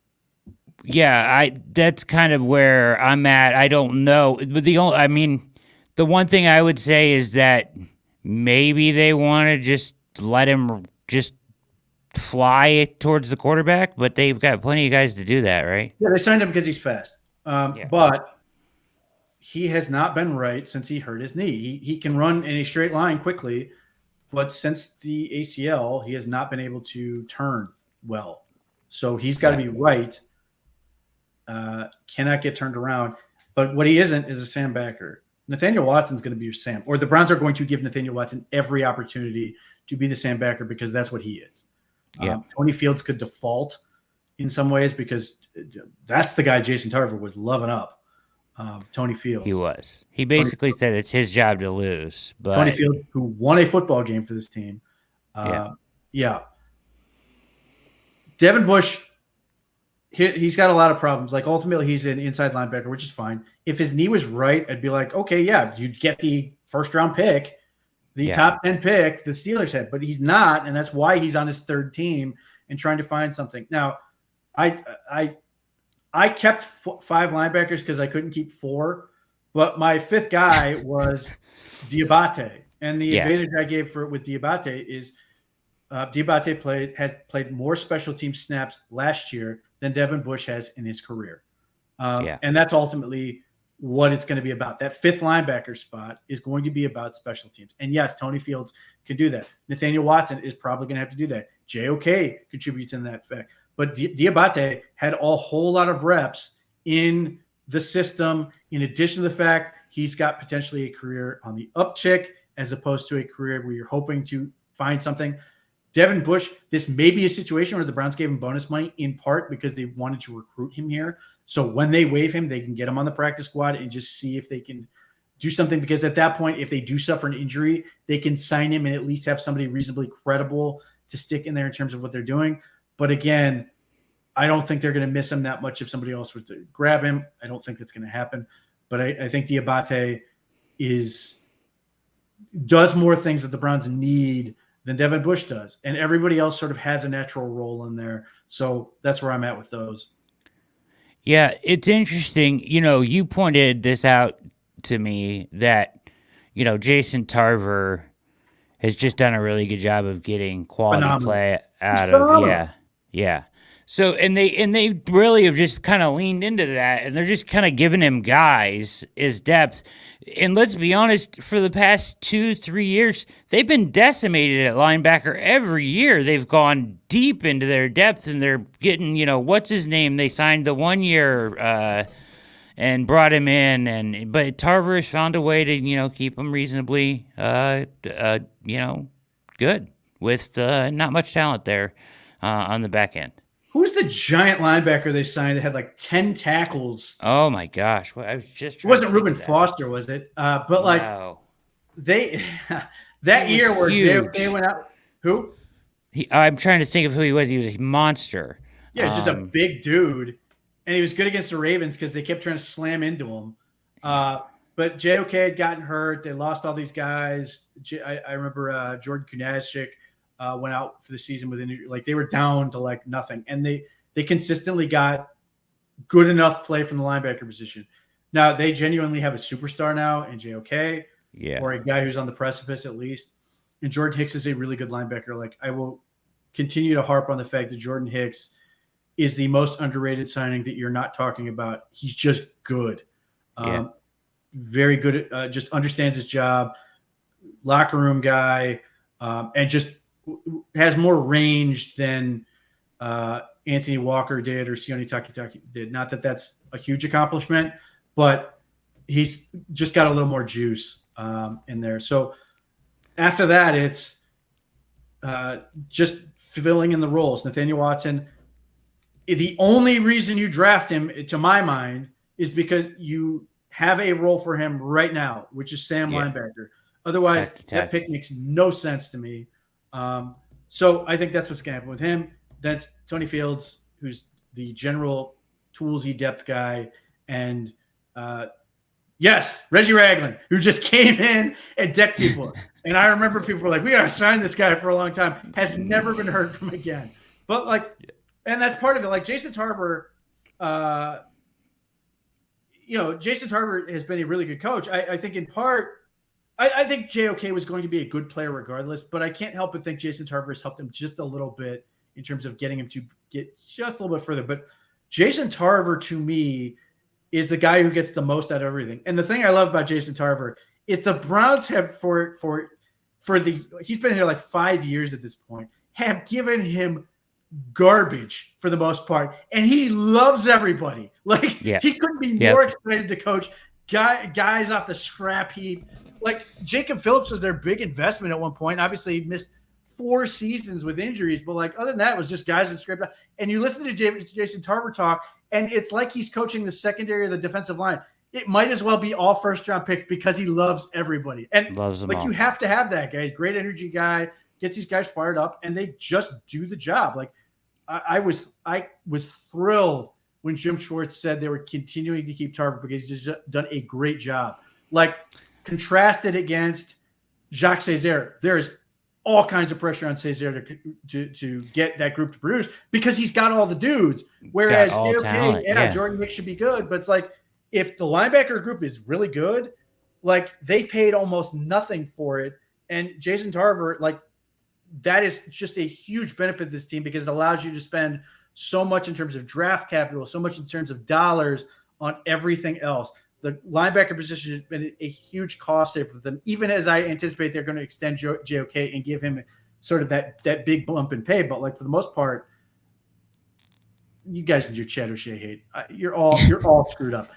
Yeah, that's kind of where I'm at. I don't know. But the one thing I would say is that maybe they want to just let him just fly towards the quarterback, but they've got plenty of guys to do that, right? Yeah, they signed him because he's fast. But he has not been right since he hurt his knee. He can run in a straight line quickly, but since the ACL, he has not been able to turn well. So he's got to be right. Cannot get turned around. But what he isn't is a Sam backer. Nathaniel Watson's going to be your Sam, or the Browns are going to give Nathaniel Watson every opportunity to be the Sam backer because that's what he is. Yeah. Tony Fields could default in some ways because that's the guy Jason Tarver was loving up. Tony Fields. He was. He basically said it's his job to lose. But Tony Fields, who won a football game for this team. Yeah. Devin Bush, he's got a lot of problems. Like, ultimately, he's an inside linebacker, which is fine. If his knee was right, I'd be like, okay, yeah, you'd get the first-round pick, the top 10 pick the Steelers had. But he's not, and that's why he's on his 3rd team and trying to find something. Now, I kept 5 linebackers because I couldn't keep 4, but my 5th guy was Diabate. And the advantage I gave with Diabate is Diabate has played more special team snaps last year than Devin Bush has in his career. And that's ultimately what it's going to be about. That 5th linebacker spot is going to be about special teams. And yes, Tony Fields can do that. Nathaniel Watson is probably going to have to do that. JOK contributes in that fact. But Diabate had a whole lot of reps in the system, in addition to the fact he's got potentially a career on the uptick as opposed to a career where you're hoping to find something. Devin Bush, this may be a situation where the Browns gave him bonus money in part because they wanted to recruit him here. So when they waive him, they can get him on the practice squad and just see if they can do something, because at that point, if they do suffer an injury, they can sign him and at least have somebody reasonably credible to stick in there in terms of what they're doing. But again, I don't think they're going to miss him that much if somebody else was to grab him. I don't think that's going to happen. But I think Diabate does more things that the Browns need than Devin Bush does. And everybody else sort of has a natural role in there. So that's where I'm at with those. Yeah, it's interesting. You pointed this out to me that, Jason Tarver has just done a really good job of getting quality play out of. Yeah. So, and they really have just kind of leaned into that, and they're just kind of giving him guys as depth. And let's be honest, for the past 2-3 years, they've been decimated at linebacker every year. They've gone deep into their depth, and they're getting, what's his name? They signed the 1 year and brought him in, but Tarver has found a way to, keep him reasonably, good with not much talent there on the back end. Who's the giant linebacker they signed that had like 10 tackles? Oh my gosh! Well, I was just. It wasn't Reuben Foster, was it? But like no. they that year where they went out. Who? I'm trying to think of who he was. He was a monster. Yeah, he's just a big dude, and he was good against the Ravens because they kept trying to slam into him. But JOK had gotten hurt. They lost all these guys. I remember Jordan Kunaszyk went out for the season with injury. Like they were down to like nothing, and they consistently got good enough play from the linebacker position. Now they genuinely have a superstar now in JOK, or a guy who's on the precipice at least. And Jordan Hicks is a really good linebacker. Like I will continue to harp on the fact that Jordan Hicks is the most underrated signing that you're not talking about. He's just good, very good. Just understands his job, locker room guy, and just has more range than Anthony Walker did or Sione Takitaki did. Not that that's a huge accomplishment, but he's just got a little more juice in there. So after that, it's just filling in the roles. Nathaniel Watson, the only reason you draft him, to my mind, is because you have a role for him right now, which is Sam linebacker. Otherwise, that pick makes no sense to me. So I think that's what's going to happen with him. That's Tony Fields, who's the general toolsy depth guy. And Reggie Ragland, who just came in and decked people. And I remember people were like, we got to sign this guy for a long time. Has never been heard from again. But and that's part of it. Like Jason Tarver, Jason Tarver has been a really good coach. I think in part, I think JOK was going to be a good player regardless, but I can't help but think Jason Tarver has helped him just a little bit in terms of getting him to get just a little bit further. But Jason Tarver, to me, is the guy who gets the most out of everything. And the thing I love about Jason Tarver is the Browns have he's been here like 5 years at this point, have given him garbage for the most part, and he loves everybody. He couldn't be more excited to coach guys off the scrap heap. Like Jacob Phillips was their big investment at one point. Obviously, he missed 4 seasons with injuries, but other than that, it was just guys that scraped out. And you listen to Jason Tarver talk, and it's like he's coaching the secondary of the defensive line. It might as well be all first-round picks because he loves everybody. And loves them all. You have to have that guy. He's a great energy guy, gets these guys fired up, and they just do the job. I was thrilled when Jim Schwartz said they were continuing to keep Tarver because he's just done a great job. Contrasted against Jacques Césaire, there is all kinds of pressure on Césaire to get that group to produce because he's got all the dudes. Whereas Jordan Hicks should be good, but it's if the linebacker group is really good, they paid almost nothing for it. And Jason Tarver, that is just a huge benefit to this team because it allows you to spend so much in terms of draft capital, so much in terms of dollars on everything else. The linebacker position has been a huge cost save for them, even as I anticipate they're going to extend JOK and give him sort of that big bump in pay. But for the most part, you guys and your Chad O'Shea hate, you're all screwed up.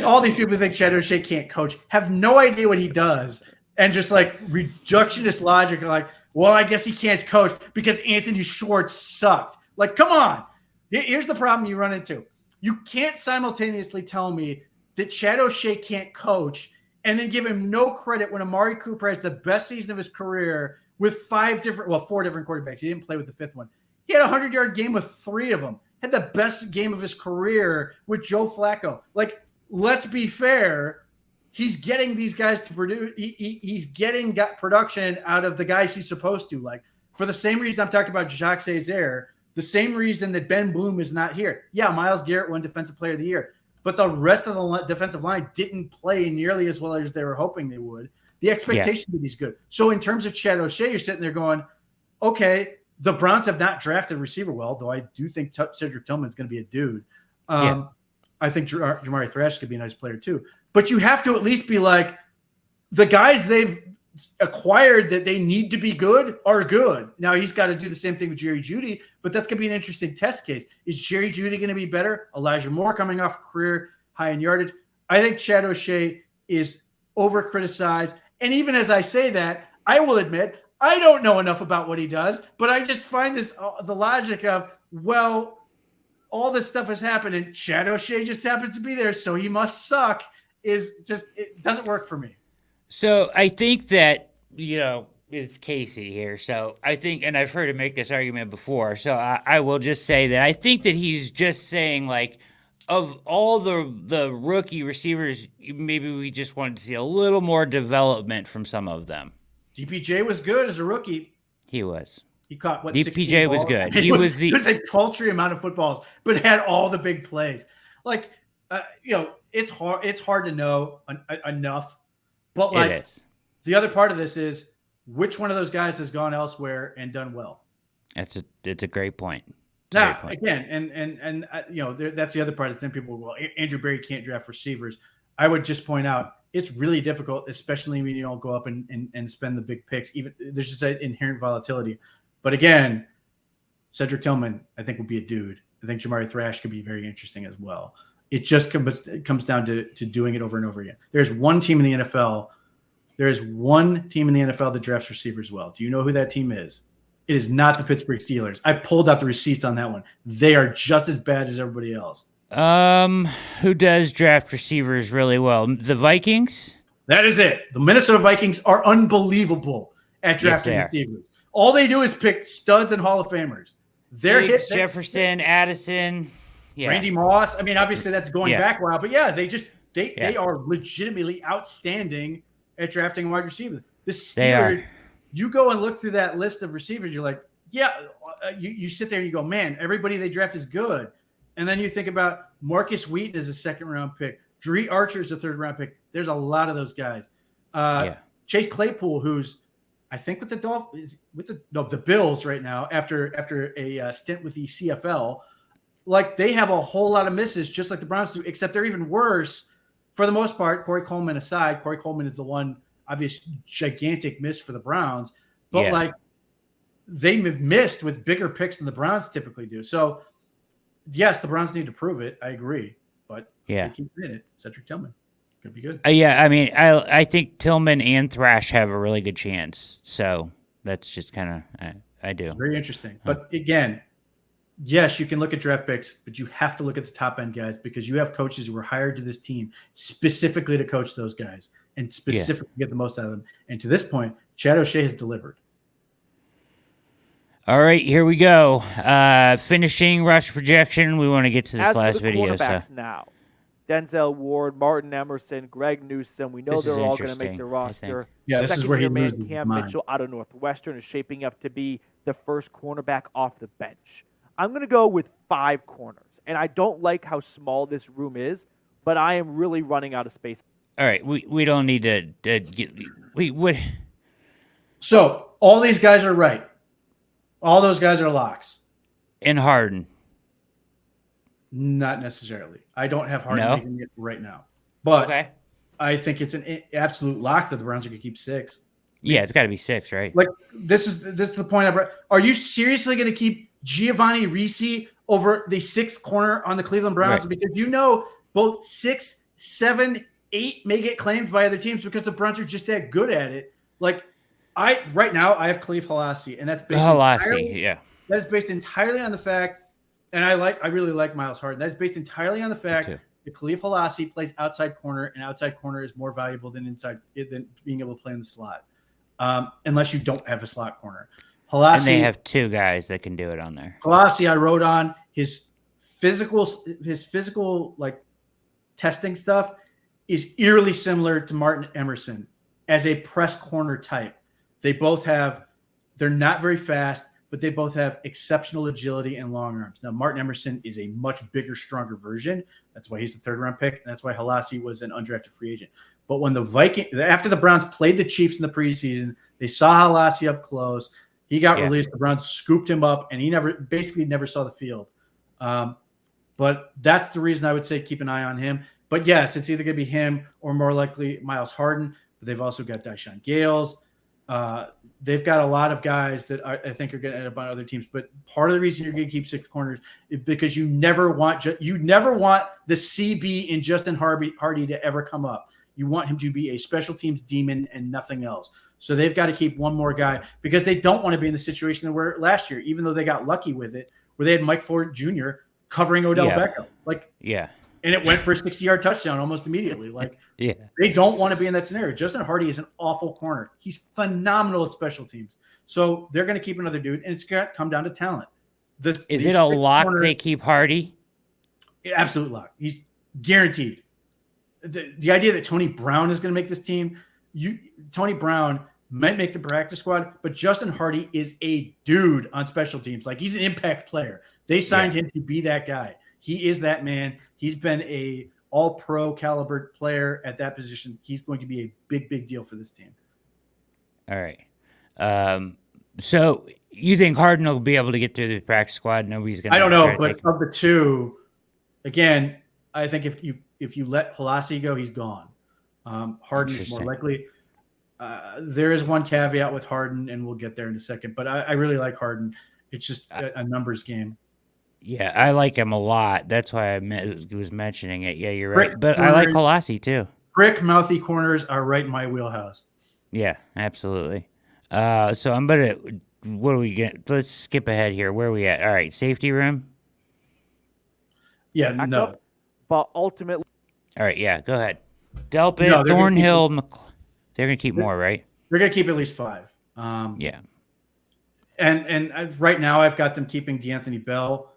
all these people who think Chad O'Shea can't coach have no idea what he does, and just like reductionist logic, like, well, I guess he can't coach because Anthony Schwartz sucked. Like, come on. Here's the problem you run into. You can't simultaneously tell me that Chad O'Shea can't coach and then give him no credit when Amari Cooper has the best season of his career with 4 different quarterbacks. He didn't play with the 5th one. He had a 100-yard game with 3 of them. Had the best game of his career with Joe Flacco. Like, let's be fair. He's getting these guys to produce. He's getting production out of the guys he's supposed to. Like, for the same reason I'm talking about Jacques Césaire, the same reason that Ben Bloom is not here. Yeah, Myles Garrett won Defensive Player of the Year, but the rest of the defensive line didn't play nearly as well as they were hoping they would. The expectation that he's good. So in terms of Chad O'Shea, you're sitting there going, okay, the Browns have not drafted a receiver well, though I do think Cedric Tillman's going to be a dude. I think Jamari Thrash could be a nice player too. But you have to at least be like, the guys they've acquired that they need to be good are good. Now he's got to do the same thing with Jerry Jeudy, but that's going to be an interesting test case. Is Jerry Jeudy going to be better? Elijah Moore coming off a career high in yardage. I think Chad O'Shea is over-criticized. And even as I say that, I will admit I don't know enough about what he does, but I just find this the logic of, well, all this stuff has happened and Chad O'Shea just happens to be there, so he must suck, is just, it doesn't work for me. So I think that, it's Casey here. So I think, and I've heard him make this argument before, so I will just say that I think that he's just saying, like, of all the rookie receivers, maybe we just wanted to see a little more development from some of them. DPJ was good as a rookie. He was. He caught what? DPJ was good. He was a paltry amount of footballs, but had all the big plays. Like, it's hard to know enough. But like, it is. The other part of this is, which one of those guys has gone elsewhere and done well? It's a great point. Now, again, and that's the other part. That some people go, well, Andrew Berry can't draft receivers. I would just point out it's really difficult, especially when you don't go up and spend the big picks. Even there's just an inherent volatility. But again, Cedric Tillman, I think, would be a dude. I think Jamari Thrash could be very interesting as well. It just comes down to doing it over and over again. There's one team in the NFL. There is one team in the NFL that drafts receivers well. Do you know who that team is? It is not the Pittsburgh Steelers. I pulled out the receipts on that one. They are just as bad as everybody else. Who does draft receivers really well? The Vikings? That is it. The Minnesota Vikings are unbelievable at drafting receivers. All they do is pick studs and Hall of Famers. They're Jefferson, Addison, Randy Moss. I mean, obviously that's going back a while, but they are legitimately outstanding at drafting a wide receiver. The Steelers, you go and look through that list of receivers, you're like, you sit there and you go, man, everybody they draft is good. And then you think about Marcus Wheaton as a 2nd-round pick. Dree Archer is a 3rd-round pick. There's a lot of those guys. Chase Claypool, who's I think with the Bills right now after a stint with the CFL, like they have a whole lot of misses just like the Browns do, except they're even worse for the most part. Corey Coleman aside, Corey Coleman is the one obvious gigantic miss for the Browns, but like they've missed with bigger picks than the Browns typically do. So yes, the Browns need to prove it. I agree, but they keep doing it. Cedric Tillman could be good. I mean, I think Tillman and Thrash have a really good chance. So that's just kind of I do. It's very interesting. But again, yes, you can look at draft picks, but you have to look at the top end guys because you have coaches who were hired to this team specifically to coach those guys and specifically get the most out of them. And to this point, Chad O'Shea has delivered. All right, here we go. Finishing rush projection. We want to get to this last video. Quarterbacks now. Denzel Ward, Martin Emerson, Greg Newsome. We know they're all going to make the roster. Yeah, this is where he loses Cam Mitchell out of Northwestern is shaping up to be the first cornerback off the bench. I'm going to go with 5 corners, and I don't like how small this room is, but I am really running out of space. All right, we don't need to get So all these guys are right. All those guys are locks. And Harden. Not necessarily. I don't have Harden making it right now. But I think it's an absolute lock that the Browns are going to keep 6. Yeah, it's got to be 6, right? Like this is the point I brought. Are you seriously going to keep Giovanni Ricci over the 6th corner on the Cleveland Browns? Right. Because both 6, 7, 8 may get claimed by other teams because the Browns are just that good at it. Like right now I have Khalif Halassi, and that's based That's based entirely on the fact, and I really like Miles Harden. That's based entirely on the fact that Khalif Halassi plays outside corner, and outside corner is more valuable than being able to play in the slot, unless you don't have a slot corner. Halassi, and they have 2 guys that can do it on there. Halassi, I wrote on his physical like testing stuff is eerily similar to Martin Emerson as a press corner type. They're not very fast, but they both have exceptional agility and long arms. Now, Martin Emerson is a much bigger, stronger version. That's why he's the 3rd round pick. And that's why Halassi was an undrafted free agent. But when after the Browns played the Chiefs in the preseason, they saw Halassi up close. He got released. The Browns scooped him up, and he never saw the field. But that's the reason I would say keep an eye on him. But yes, it's either going to be him or more likely Miles Harden. But they've also got Dyshawn Gales. They've got a lot of guys that I think are going to end up on other teams. But part of the reason you're going to keep 6 corners is because you never want the CB in Justin Hardy to ever come up. You want him to be a special teams demon and nothing else. So they've got to keep one more guy because they don't want to be in the situation they were last year, even though they got lucky with it, where they had Mike Ford Jr. covering Odell Beckham. And it went for a 60-yard touchdown almost immediately. They don't want to be in that scenario. Justin Hardy is an awful corner. He's phenomenal at special teams. So they're going to keep another dude, and it's going to come down to talent. Is it a lock they keep Hardy? Absolute lock. He's guaranteed. The idea that Tony Brown is going to make this team, Tony Brown might make the practice squad, but Justin Hardy is a dude on special teams. Like, he's an impact player. They signed him to be that guy. He is that man. He's been a all-pro caliber player at that position. He's going to be a big, big deal for this team. All right. So you think Harden will be able to get through the practice squad? Nobody's going to. I don't know, but of the 2, again, I think if you let Halassi go, he's gone. Harden is more likely. There is one caveat with Harden, and we'll get there in a second. But I really like Harden. It's just a numbers game. Yeah, I like him a lot. That's why I was mentioning it. Yeah, you're right. But I like Halassi too. Brick mouthy corners are right in my wheelhouse. Yeah, absolutely. So I'm gonna. What are we getting? Let's skip ahead here. Where are we at? All right, safety room. Yeah, no. But ultimately. All right, yeah, go ahead. Delpit, Thornhill, they're gonna keep more, right? They're gonna keep at least 5. Yeah. And right now I've got them keeping DeAnthony Bell.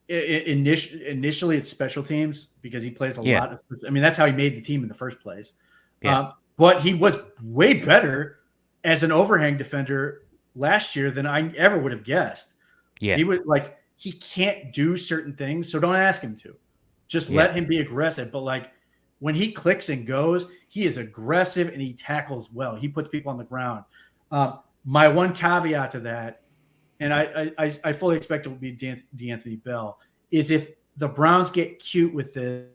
Initially it's special teams because he plays a lot. That's how he made the team in the first place. But he was way better as an overhang defender last year than I ever would have guessed. Yeah. He can't do certain things, so don't ask him to. Just let him be aggressive. But when he clicks and goes, he is aggressive and he tackles well. He puts people on the ground. My one caveat to that, and I fully expect it will be DeAnthony Bell, is if the Browns get cute with this,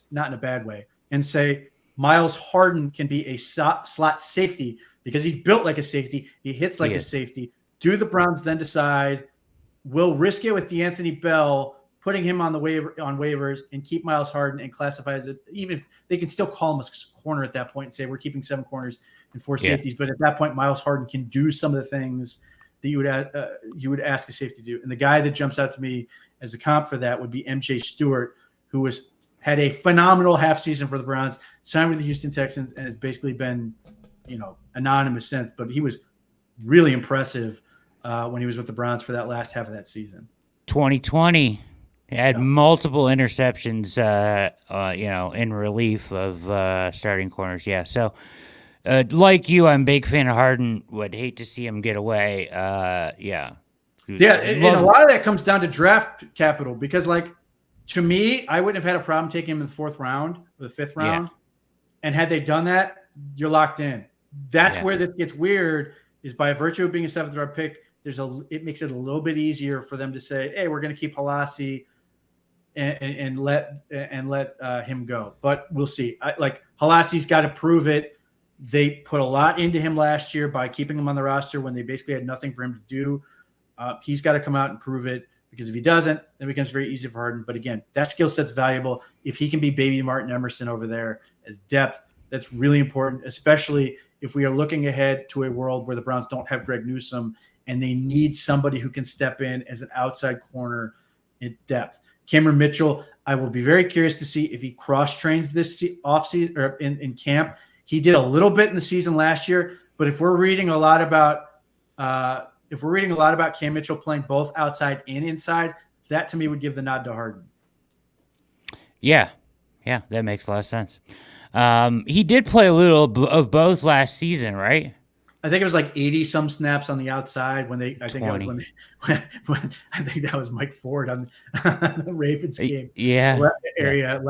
not in a bad way, and say Miles Harden can be a slot safety because he's built like a safety, he hits like a safety. Do the Browns then decide we'll risk it with DeAnthony Bell, putting him on waivers, and keep Miles Harden and classify as even if they can still call him a corner at that point and say we're keeping 7 corners and 4 safeties, but at that point Miles Harden can do some of the things that you would ask a safety to do. And the guy that jumps out to me as a comp for that would be MJ Stewart, who had a phenomenal half season for the Browns, signed with the Houston Texans, and has basically been, anonymous since. But he was really impressive when he was with the Browns for that last half of that season. 2020 had multiple interceptions, in relief of starting corners. Yeah, so like you, I'm a big fan of Harden. Would hate to see him get away. Yeah, and a lot of that comes down to draft capital because, to me, I wouldn't have had a problem taking him in the 4th round or the 5th round. Yeah. And had they done that, you're locked in. That's where this gets weird, is by virtue of being a 7th round pick, it makes it a little bit easier for them to say, hey, we're going to keep Halassi and let him go. But we'll see. Halassi's got to prove it. They put a lot into him last year by keeping him on the roster when they basically had nothing for him to do. He's got to come out and prove it. because if he doesn't, it becomes very easy for Harden. But again, that skill set's valuable. If he can be baby Martin Emerson over there as depth, that's really important, especially if we are looking ahead to a world where the Browns don't have Greg Newsome and they need somebody who can step in as an outside corner in depth. Cameron Mitchell, I will be very curious to see if he cross-trains this offseason or in camp. He did a little bit in the season last year, but if we're reading a lot about Cam Mitchell playing both outside and inside, that to me would give the nod to Harden. Yeah, that makes a lot of sense. He did play a little of both last season, right? I think it was like 80 some snaps on the outside when I think that was Mike Ford on the Ravens game. Yeah. Area.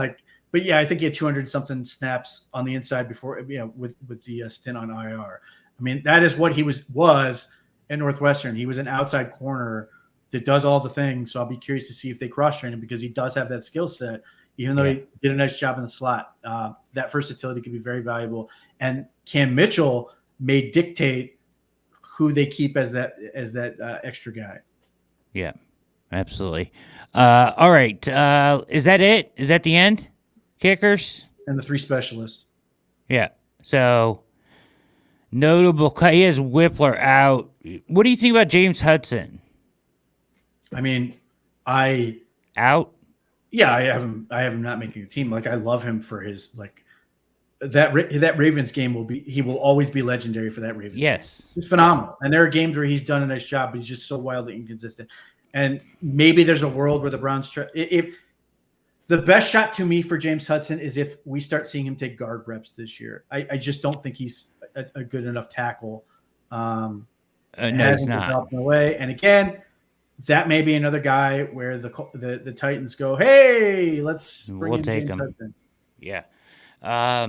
But yeah, I think he had 200 something snaps on the inside before, with the stint on IR. I mean, that is what he was at Northwestern. He was an outside corner that does all the things. So I'll be curious to see if they cross-train him, because he does have that skill set, even though he did a nice job in the slot. That versatility could be very valuable. And Cam Mitchell may dictate who they keep as that extra guy. Yeah, absolutely. All right. Is that it? Is that the end? Kickers? And the 3 specialists. Yeah. So notable. He has Whippler out. What do you think about James Hudson? I mean, out. Yeah, I have him not making a team. I love him for his that Ravens game he will always be legendary for that Ravens. Yes. Game. He's phenomenal. And there are games where he's done a nice job, but he's just so wildly inconsistent. And maybe there's a world where the Browns if the best shot to me for James Hudson is if we start seeing him take guard reps this year. I just don't think he's a good enough tackle. No, he's not. Away. And again, that may be another guy where the Titans go, hey, let's bring in James Hudson. Yeah. I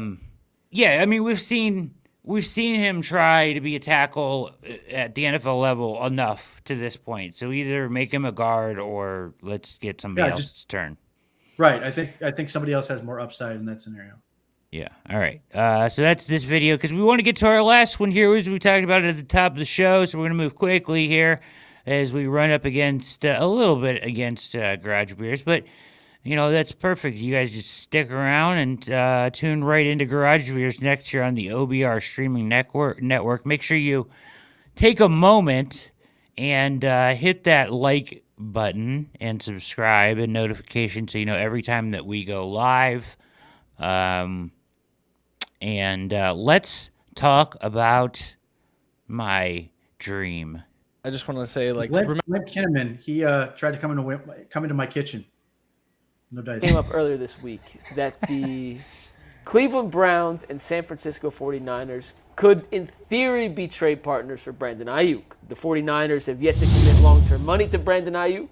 mean, we've seen him try to be a tackle at the NFL level enough to this point. So either make him a guard or let's get somebody else's turn. Right. I think somebody else has more upside in that scenario. Yeah. All right. So that's this video, because we want to get to our last one here, as we talked about at the top of the show. So we're going to move quickly here as we run up against a little bit against Garage Beers, but that's perfect. You guys just stick around and tune right into Garage Beers next year on the OBR streaming network. Make sure you take a moment and hit that like button and subscribe and notification so you know every time that we go live. And let's talk about my dream. I just want to say, Len Kinnaman, he tried to come into my kitchen. No dice. Came up earlier this week that the Cleveland Browns and San Francisco 49ers could, in theory, be trade partners for Brandon Aiyuk. The 49ers have yet to commit long-term money to Brandon Aiyuk.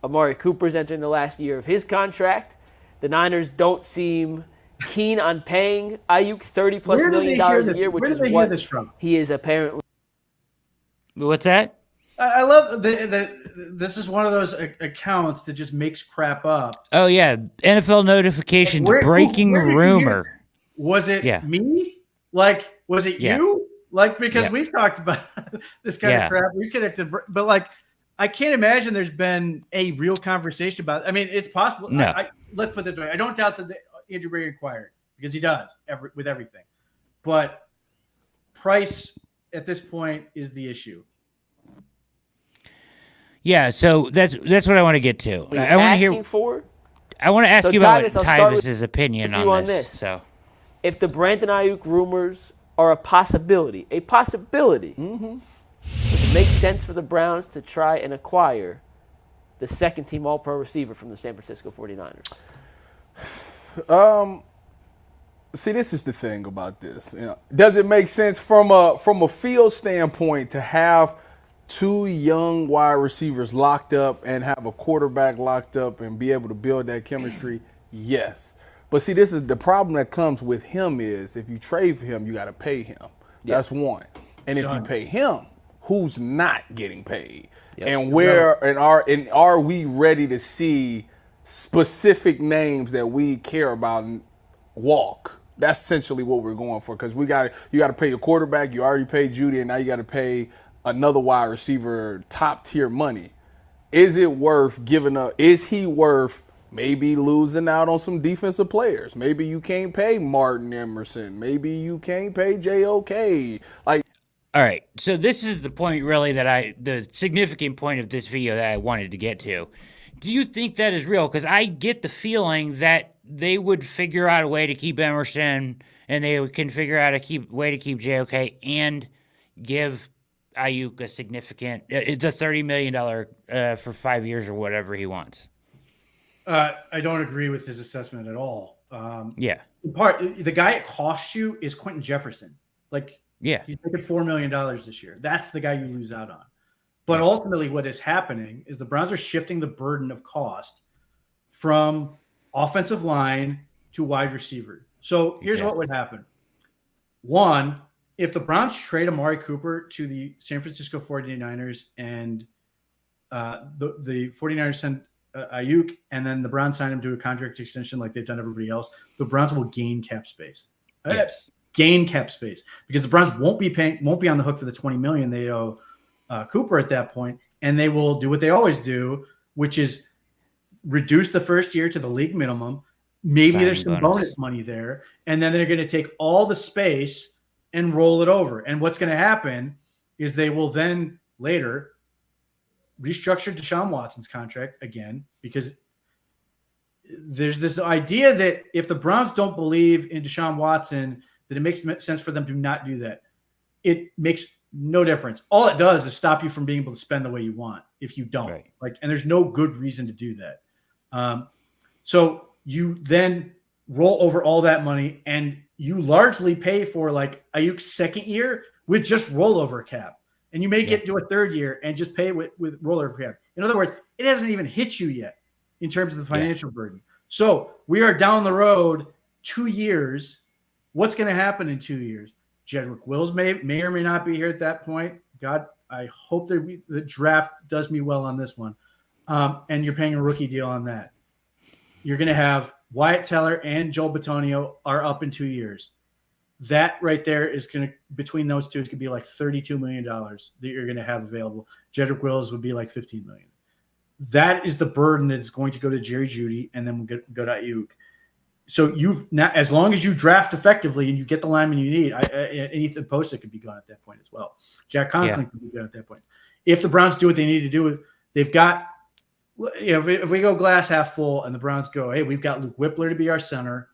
Amari Cooper's entering the last year of his contract. The Niners don't seem keen on paying Aiyuk $30+ million a year, which is what he is apparently. What's that? I love this is one of those accounts that just makes crap up. Oh yeah, NFL notifications, breaking rumor. Was it me? Was it you? Because we've talked about this kind of crap. We connected, but I can't imagine there's been a real conversation about it. I mean, it's possible. No. Let's put it this way. I don't doubt that Andrew Berry inquired, because he does with everything. But price at this point is the issue. Yeah, so that's what I want to get to. I want to hear. I want to ask you about Tyvis's opinion on this. So, if the Brandon Aiyuk rumors are a possibility, does it make sense for the Browns to try and acquire the second-team All-Pro receiver from the San Francisco 49ers? See, this is the thing about this. Does it make sense from a field standpoint to have two young wide receivers locked up and have a quarterback locked up and be able to build that chemistry? Yes. But see, this is the problem that comes with him is if you trade for him, you got to pay him. Yeah. That's one. And if you pay him, who's not getting paid? Yep. And are we ready to see specific names that we care about walk? That's essentially what we're going for, because you got to pay your quarterback. You already paid Judy, and now you got to pay another wide receiver top tier money. is it worth giving up? Is he worth maybe losing out on some defensive players? Maybe you can't pay Martin Emerson. Maybe you can't pay JOK. Like, All right. So this is the point really the significant point of this video that I wanted to get to. Do you think that is real? Because I get the feeling that they would figure out a way to keep Emerson and they can figure out a way to keep JOK and give Aiyuk a significant, it's a $30 million for 5 years or whatever he wants. I don't agree with his assessment at all. Yeah. In part, the guy it costs you is Quentin Jefferson. Like, Yeah. he's making $4 million this year. That's the guy you lose out on. But ultimately, what is happening is the Browns are shifting the burden of cost from offensive line to wide receiver. So here's what would happen. One, if the Browns trade Amari Cooper to the San Francisco 49ers and the 49ers send Aiyuk and then the Browns sign him to a contract extension like they've done everybody else, the Browns will gain cap space. Yes. Gain cap space because the Browns won't be on the hook for the $20 million they owe Cooper at that point, and they will do what they always do, which is reduce the first year to the league minimum. Maybe there's some bonus money there, and then they're going to take all the space and roll it over. And what's going to happen is they will then later restructure Deshaun Watson's contract again, because there's this idea that if the Browns don't believe in Deshaun Watson, that it makes sense for them to not do that. It makes no difference. All it does is stop you from being able to spend the way you want if you don't. Right. And there's no good reason to do that. So you then roll over all that money and you largely pay for like Aiyuk's second year with just rollover cap. And you may get to a third year and just pay with rollover cap. In other words, it hasn't even hit you yet in terms of the financial burden. So we are down the road 2 years. What's going to happen in 2 years? Jedrick Wills may or may not be here at that point. God, I hope the draft does me well on this one. And you're paying a rookie deal on that. You're going to have Wyatt Teller and Joel Bitonio are up in 2 years. That right there is going to, between those two, it's going to be like $32 million that you're going to have available. Jedrick Wills would be like $15 million. That is the burden that's going to go to Jerry Jeudy and then we'll go to Aiyuk. So you've not, as long as you draft effectively and you get the lineman you need, Ethan Posta could be gone at that point as well. Jack Conklin could be gone at that point. If the Browns do what they need to do, they've got, if we go glass half full and the Browns go, hey, we've got Luke Whippler to be our center,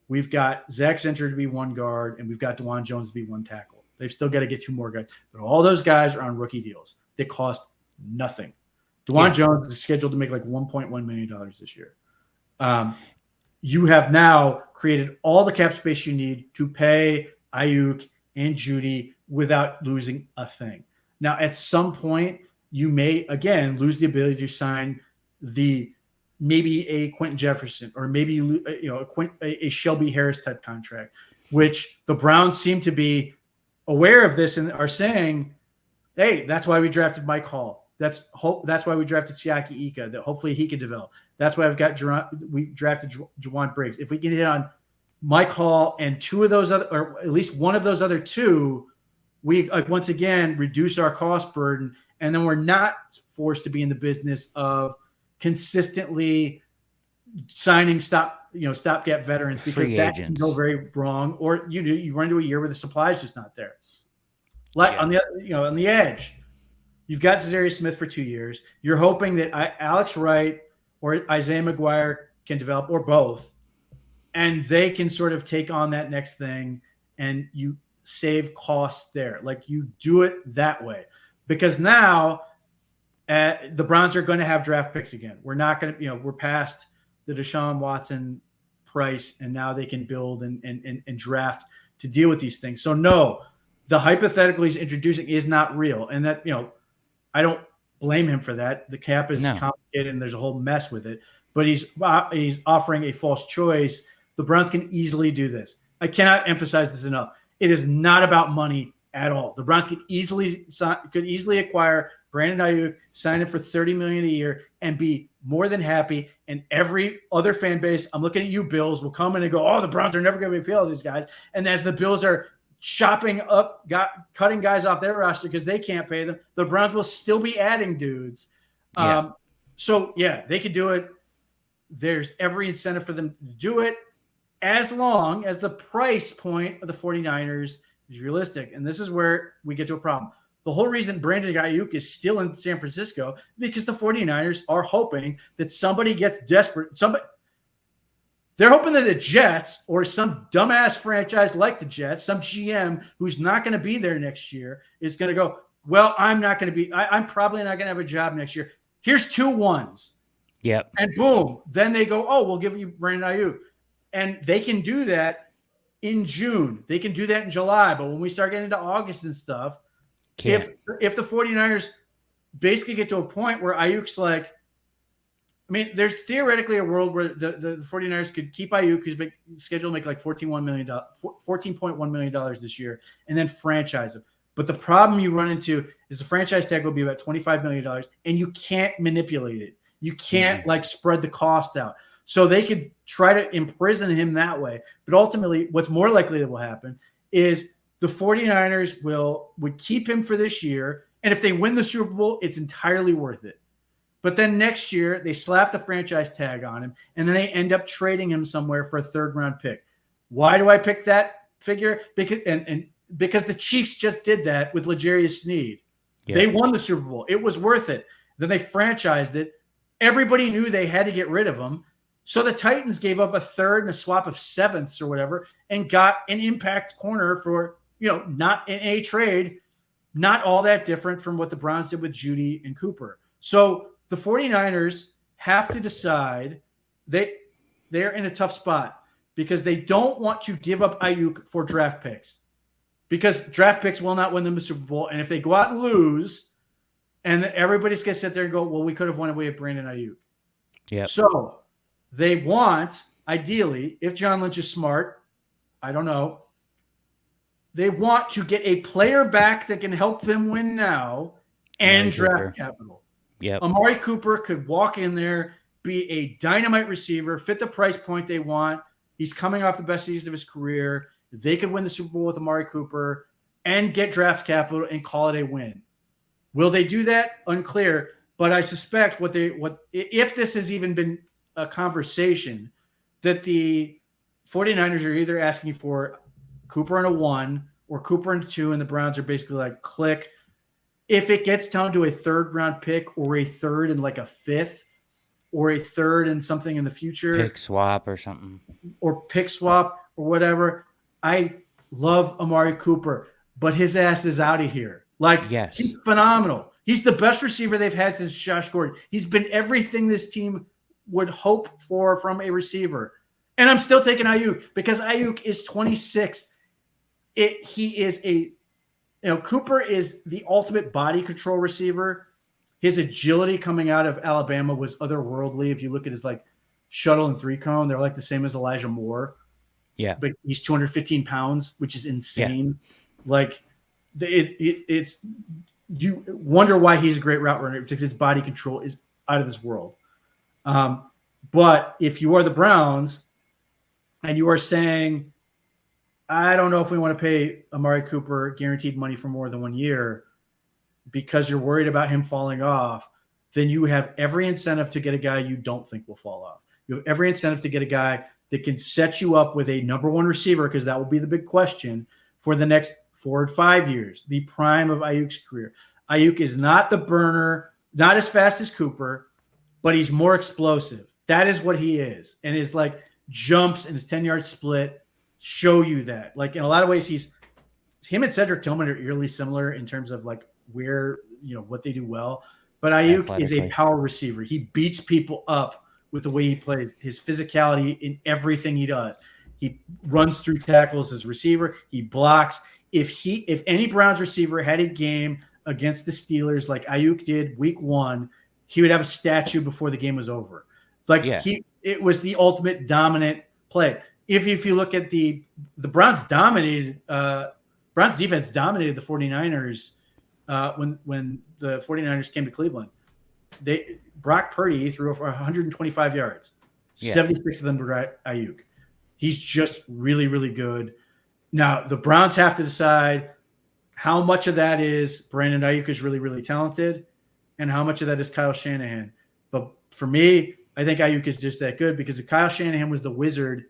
we've got Zach Center to be one guard, and we've got DeJuan Jones to be one tackle. They've still got to get two more guys. But all those guys are on rookie deals. They cost nothing. DeJuan Jones is scheduled to make like $1.1 million this year. You have now created all the cap space you need to pay Aiyuk and Jeudy without losing a thing. Now, at some point, you may, again, lose the ability to sign maybe a Quentin Jefferson or maybe a Shelby Harris type contract, which the Browns seem to be aware of this and are saying, hey, that's why we drafted Mike Hall. That's why we drafted Siaki Ika, that hopefully he can develop. That's why we drafted Juwan Briggs. If we can hit on Mike Hall and two of those other, or at least one of those other two, we once again reduce our cost burden, and then we're not forced to be in the business of consistently signing stopgap veterans, because that can go very wrong, or you run into a year where the supply is just not there. On the edge, you've got Zadarius Smith for 2 years. You're hoping that Alex Wright or Isaiah McGuire can develop, or both, and they can sort of take on that next thing, and you save costs there. Like, you do it that way, because now the Browns are going to have draft picks again. We're not going to, we're past the Deshaun Watson price, and now they can build and draft to deal with these things. So no, the hypothetical he's introducing is not real, and that, I don't blame him for that. The cap is complicated and there's a whole mess with it, but he's offering a false choice. The Browns can easily do this. I cannot emphasize this enough. It is not about money at all. The Browns could easily acquire Brandon Aiyuk, sign him for $30 million a year, and be more than happy. And every other fan base, I'm looking at you, Bills, will come in and go, oh, the Browns are never going to be appeal to these guys. And as the Bills are cutting guys off their roster because they can't pay them, the Browns will still be adding dudes. So, yeah, they could do it. There's every incentive for them to do it as long as the price point of the 49ers is realistic. And this is where we get to a problem. The whole reason Brandon Aiyuk is still in San Francisco because the 49ers are hoping that somebody gets desperate. They're hoping that the Jets or some dumbass franchise like the Jets, some GM who's not going to be there next year is going to go, well, I'm probably not going to have a job next year. Here's 2 ones. Yep. And boom, then they go, oh, we'll give you Brandon Aiyuk. And they can do that in June. They can do that in July. But when we start getting into August and stuff, if the 49ers basically get to a point where Ayuk's like, I mean, there's theoretically a world where the 49ers could keep Aiyuk, who's scheduled to make like $14.1 million this year, and then franchise him. But the problem you run into is the franchise tag will be about $25 million, and you can't manipulate it. You can't like spread the cost out. So they could try to imprison him that way. But ultimately, what's more likely that will happen is the 49ers would keep him for this year. And if they win the Super Bowl, it's entirely worth it. But then next year, they slap the franchise tag on him, and then they end up trading him somewhere for a 3rd-round pick. Why do I pick that figure? Because the Chiefs just did that with L'Jarius Sneed. Yeah. They won the Super Bowl. It was worth it. Then they franchised it. Everybody knew they had to get rid of him. So the Titans gave up a 3rd and a swap of 7ths or whatever and got an impact corner for, not in a trade, not all that different from what the Browns did with Judy and Cooper. So the 49ers have to decide they're in a tough spot because they don't want to give up Aiyuk for draft picks because draft picks will not win them the Super Bowl. And if they go out and lose and everybody's going to sit there and go, well, we could have won away with Brandon Aiyuk. Yeah. So they want, ideally, if John Lynch is smart, I don't know, they want to get a player back that can help them win now and draft capital. Yep. Amari Cooper could walk in there, be a dynamite receiver, fit the price point they want. He's coming off the best season of his career. They could win the Super Bowl with Amari Cooper and get draft capital and call it a win. Will they do that? Unclear. But I suspect if this has even been a conversation, that the 49ers are either asking for Cooper in a 1 or Cooper in a 2, and the Browns are basically like, click. If it gets down to a 3rd-round pick or a 3rd and like a 5th or a 3rd and something in the future. Pick swap or something. Or pick swap or whatever. I love Amari Cooper, but his ass is out of here. Like, yes. He's phenomenal. He's the best receiver they've had since Josh Gordon. He's been everything this team would hope for from a receiver. And I'm still taking Aiyuk because Aiyuk is 26. He is Cooper is the ultimate body control receiver. His agility coming out of Alabama was otherworldly. If you look at his shuttle and 3-cone, they're like the same as Elijah Moore. Yeah. But he's 215 pounds, which is insane. Yeah. It's you wonder why he's a great route runner because his body control is out of this world. But if you are the Browns and you are saying, I don't know if we want to pay Amari Cooper guaranteed money for more than 1 year because you're worried about him falling off, then you have every incentive to get a guy you don't think will fall off. You have every incentive to get a guy that can set you up with a number 1 receiver because that will be the big question for the next 4 or 5 years, the prime of Aiyuk's career. Aiyuk is not the burner, not as fast as Cooper, but he's more explosive. That is what he is. And his jumps and his 10-yard split show you that. In a lot of ways, him and Cedric Tillman are eerily similar in terms of where, what they do well. But Aiyuk is a power receiver. He beats people up with the way he plays, his physicality in everything he does. He runs through tackles as receiver. He blocks. If any Browns receiver had a game against the Steelers like Aiyuk did week 1, he would have a statue before the game was over. It was the ultimate dominant play. If you look at the Browns Browns defense dominated the 49ers when the 49ers came to Cleveland. Brock Purdy threw over 125 yards. 76 of them were Aiyuk. He's just really, really good. Now, the Browns have to decide how much of that is Brandon Aiyuk is really, really talented and how much of that is Kyle Shanahan. But for me, I think Aiyuk is just that good because if Kyle Shanahan was the wizard,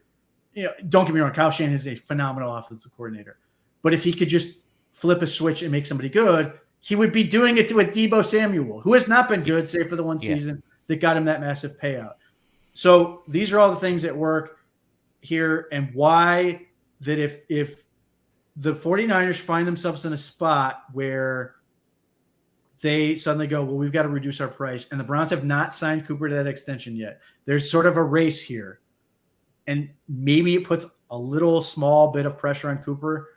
don't get me wrong, Kyle Shanahan is a phenomenal offensive coordinator. But if he could just flip a switch and make somebody good, he would be doing it with Deebo Samuel, who has not been good, save for the one season that got him that massive payout. So these are all the things that work here, and why that if the 49ers find themselves in a spot where they suddenly go, well, we've got to reduce our price, and the Browns have not signed Cooper to that extension yet. There's sort of a race here, and maybe it puts a little small bit of pressure on Cooper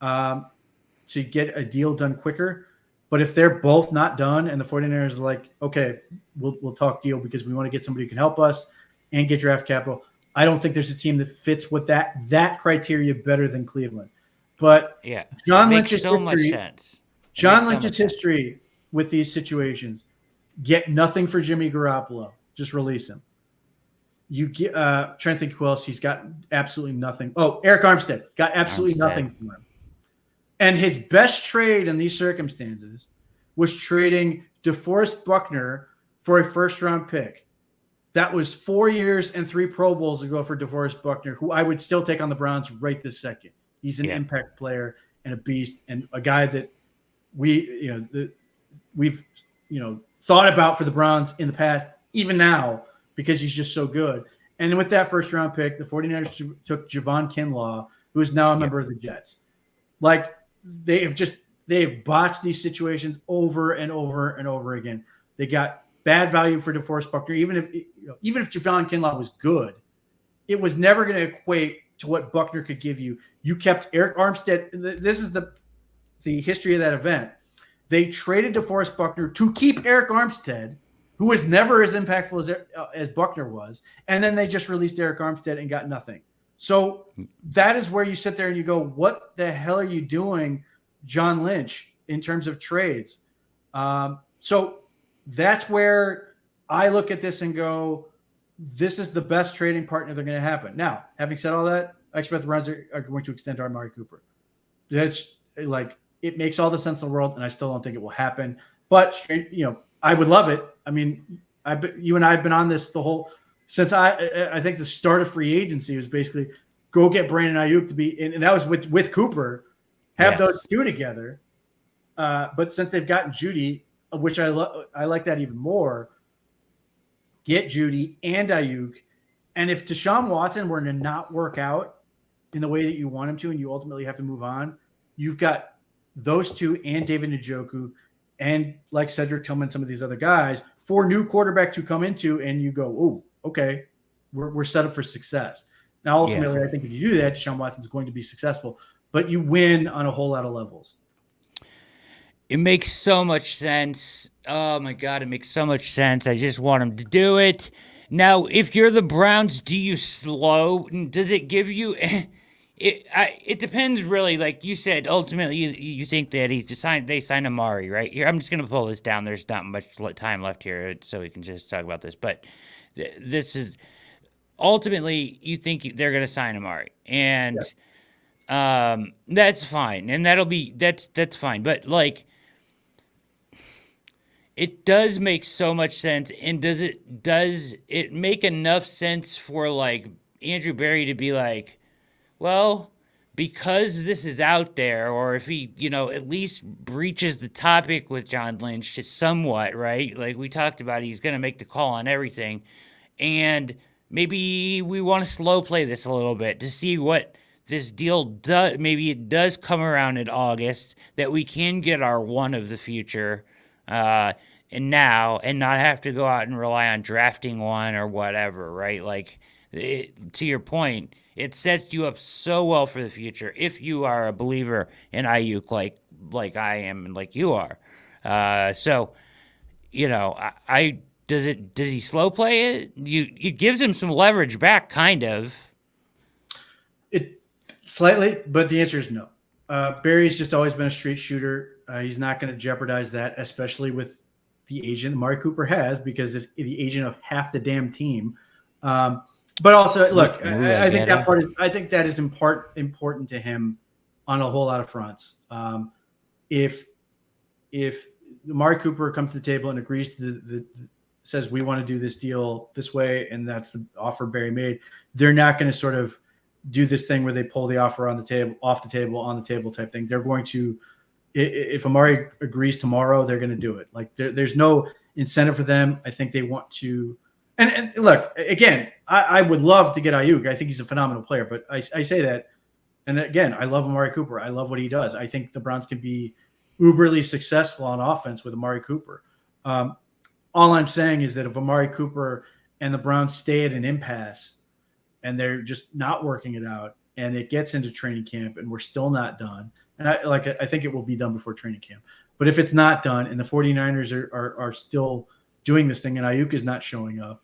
to get a deal done quicker. But if they're both not done and the 49ers are like, okay, we'll talk deal because we want to get somebody who can help us and get draft capital, I don't think there's a team that fits with that criteria better than Cleveland. But John Lynch's so much sense. John Lynch's history with these situations: get nothing for Jimmy Garoppolo, just release him. You get trying to think who else he's got absolutely nothing. Oh, Eric Armstead got absolutely nothing from him. And his best trade in these circumstances was trading DeForest Buckner for a first-round pick. That was 4 years and 3 Pro Bowls ago for DeForest Buckner, who I would still take on the Browns right this second. He's an impact player and a beast, and a guy that we've thought about for the Browns in the past, even now, because he's just so good. And with that first-round pick, the 49ers took Javon Kinlaw, who is now a member of the Jets. Like, they have botched these situations over and over and over again. They got bad value for DeForest Buckner. Even if Javon Kinlaw was good, it was never going to equate to what Buckner could give you. You kept Eric Armstead. This is the history of that event. They traded DeForest Buckner to keep Eric Armstead, who was never as impactful as Buckner was, and then they just released Eric Armstead and got nothing. So that is where you sit there and you go, what the hell are you doing, John Lynch, in terms of trades? So that's where I look at this and go, this is the best trading partner they're going to happen. Now, having said all that, I expect the Browns are going to extend Amari Cooper. That's like, it makes all the sense in the world, and I still don't think it will happen. But, I would love it. I mean, you and I have been on this since I think the start of free agency was basically go get Brandon Aiyuk to be, and that was with Cooper, have those two together. But since they've gotten Judy, which I like that even more, get Judy and Aiyuk. And if Deshaun Watson were to not work out in the way that you want him to, and you ultimately have to move on, you've got those two and David Njoku and, like Cedric Tillman, some of these other guys, 4 new quarterback to come into, and you go, oh, okay, we're set up for success. Now, ultimately, I think if you do that, Deshaun Watson's going to be successful, but you win on a whole lot of levels. It makes so much sense. Oh, my God, it makes so much sense. I just want him to do it. Now, if you're the Browns, do you slow? Does it give you... It depends, really. Like you said, ultimately, you think that they signed Amari, right? Here, I'm just going to pull this down. There's not much time left here, so we can just talk about this. But this is... Ultimately, you think they're going to sign Amari. And that's fine. And that's fine. But, like... It does make so much sense, and does it make enough sense for, like, Andrew Berry to be like, well, because this is out there, or if he, at least breaches the topic with John Lynch just somewhat, right? Like we talked about, he's going to make the call on everything, and maybe we want to slow play this a little bit to see what this deal does. Maybe it does come around in August that we can get our one of the future, and not have to go out and rely on drafting one or whatever, right? Like, to your point, it sets you up so well for the future if you are a believer in Aiyuk like I am and like you are. Does he slow play it? It gives him some leverage back, kind of. It slightly, but the answer is no. Barry's just always been a straight shooter. He's not going to jeopardize that, especially with the agent Amari Cooper has, because it's the agent of half the damn team. But also, look, I think that is important to him on a whole lot of fronts. If Amari Cooper comes to the table and agrees to says we want to do this deal this way, and that's the offer Barry made, they're not going to sort of do this thing where they pull the offer on the table, off the table, on the table type thing. They're going to, if Amari agrees tomorrow, they're going to do it. Like there's no incentive for them. I think they want to. And look, again, I would love to get Aiyuk. I think he's a phenomenal player, but I say that. And again, I love Amari Cooper. I love what he does. I think the Browns can be uberly successful on offense with Amari Cooper. All I'm saying is that if Amari Cooper and the Browns stay at an impasse and they're just not working it out and it gets into training camp and we're still not done, and I think it will be done before training camp. But if it's not done and the 49ers are still doing this thing and Aiyuk is not showing up,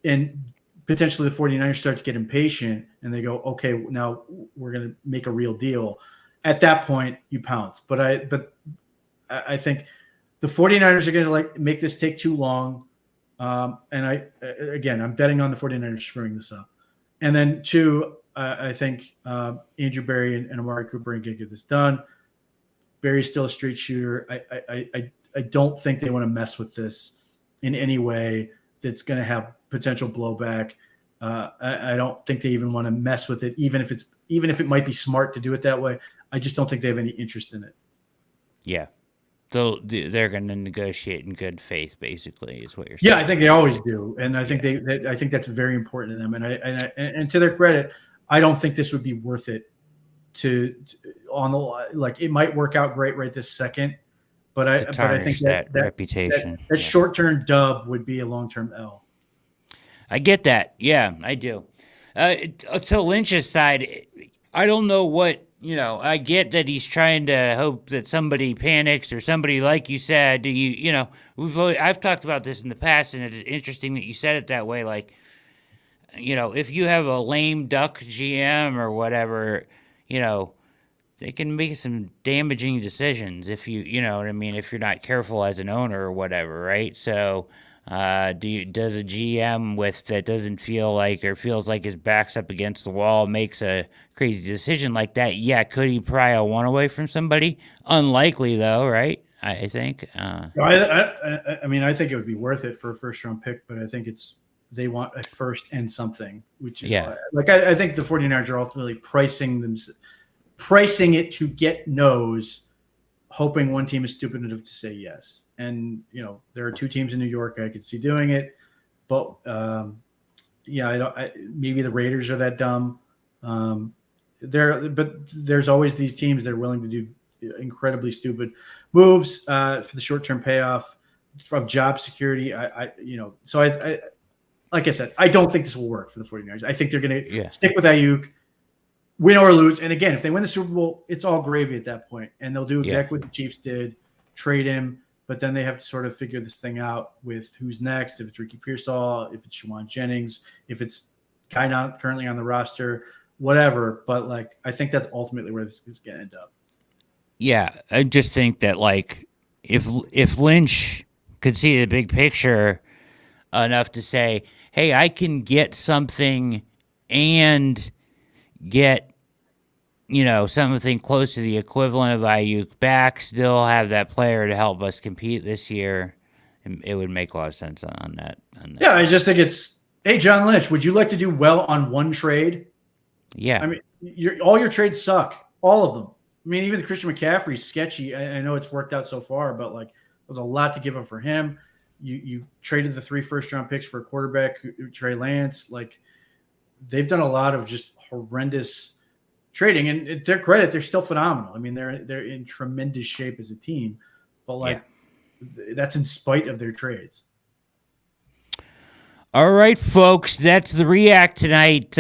and potentially the 49ers start to get impatient and they go, okay, now we're going to make a real deal. At that point, you pounce. But I think the 49ers are going to make this take too long. And I'm betting on the 49ers screwing this up. And then two, I think Andrew Berry and Amari Cooper are going to get this done. Barry's still a street shooter. I don't think they want to mess with this in any way that's going to have potential blowback. I don't think they even want to mess with it, even if it might be smart to do it that way. I just don't think they have any interest in it. Yeah. So they're going to negotiate in good faith, basically, is what you're saying. Yeah, I think they always do, and I think I think that's very important to them. And to their credit, I don't think this would be worth it. It might work out great right this second, but I think that reputation. That short-term dub would be a long-term L. I get that. Yeah, I do. To Lynch's side, I don't know what, I get that he's trying to hope that somebody panics or somebody, like you said, I've talked about this in the past, and it's interesting that you said it that way. Like, if you have a lame duck GM or whatever, they can make some damaging decisions if you know what I mean, if you're not careful as an owner or whatever, right? So, does a GM that doesn't feel like or feels like his back's up against the wall makes a crazy decision like that? Yeah, could he pry a one away from somebody? Unlikely, though, right? I think. I think it would be worth it for a first-round pick, but I think they want a first and something, which is I think the 49ers are ultimately pricing it to get no's, hoping one team is stupid enough to say yes. And, there are two teams in New York I could see doing it, but maybe the Raiders are that dumb. But there's always these teams that are willing to do incredibly stupid moves for the short-term payoff of job security. Like I said, I don't think this will work for the 49ers. I think they're going to stick with Aiyuk, win or lose. And again, if they win the Super Bowl, it's all gravy at that point. And they'll do exactly what the Chiefs did, trade him. But then they have to sort of figure this thing out with who's next, if it's Ricky Pearsall, if it's Shawan Jennings, if it's guy not currently on the roster, whatever. But, I think that's ultimately where this is going to end up. Yeah, I just think that, if Lynch could see the big picture enough to say, hey, I can get something and get something close to the equivalent of Aiyuk back, still have that player to help us compete this year, it would make a lot of sense on that. Yeah, I just think hey, John Lynch, would you like to do well on one trade? Yeah. I mean, all your trades suck, all of them. I mean, even Christian McCaffrey's sketchy. I know it's worked out so far, but there's a lot to give up for him. You traded the 3 first-round picks for a quarterback, Trey Lance. They've done a lot of just horrendous trading, and to their credit, they're still phenomenal. I mean, they're in tremendous shape as a team, but that's in spite of their trades. All right, folks, that's the React tonight.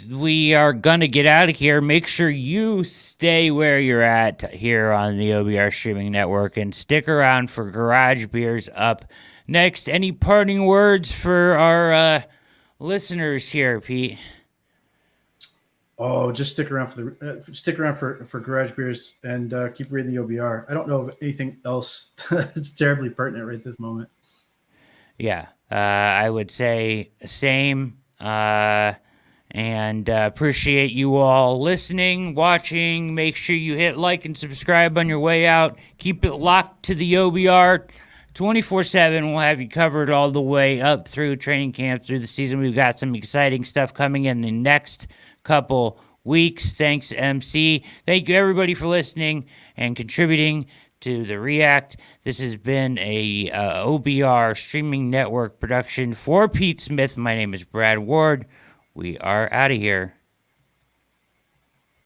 We are gonna get out of here. Make sure you stay where you're at here on the OBR streaming network and stick around for Garage Beers up next. Any parting words for our listeners here, Pete? Oh, just stick around for Garage Beers and keep reading the OBR. I don't know of anything else that's terribly pertinent right this moment. Yeah, I would say same. And appreciate you all listening, watching. Make sure you hit like and subscribe on your way out. Keep it locked to the OBR. 24/7. We'll have you covered all the way up through training camp, through the season. We've got some exciting stuff coming in the next couple weeks. Thanks, MC. Thank you, everybody, for listening and contributing to the React. This has been a OBR streaming network production for Pete Smith. My name is Brad Ward. We are out of here.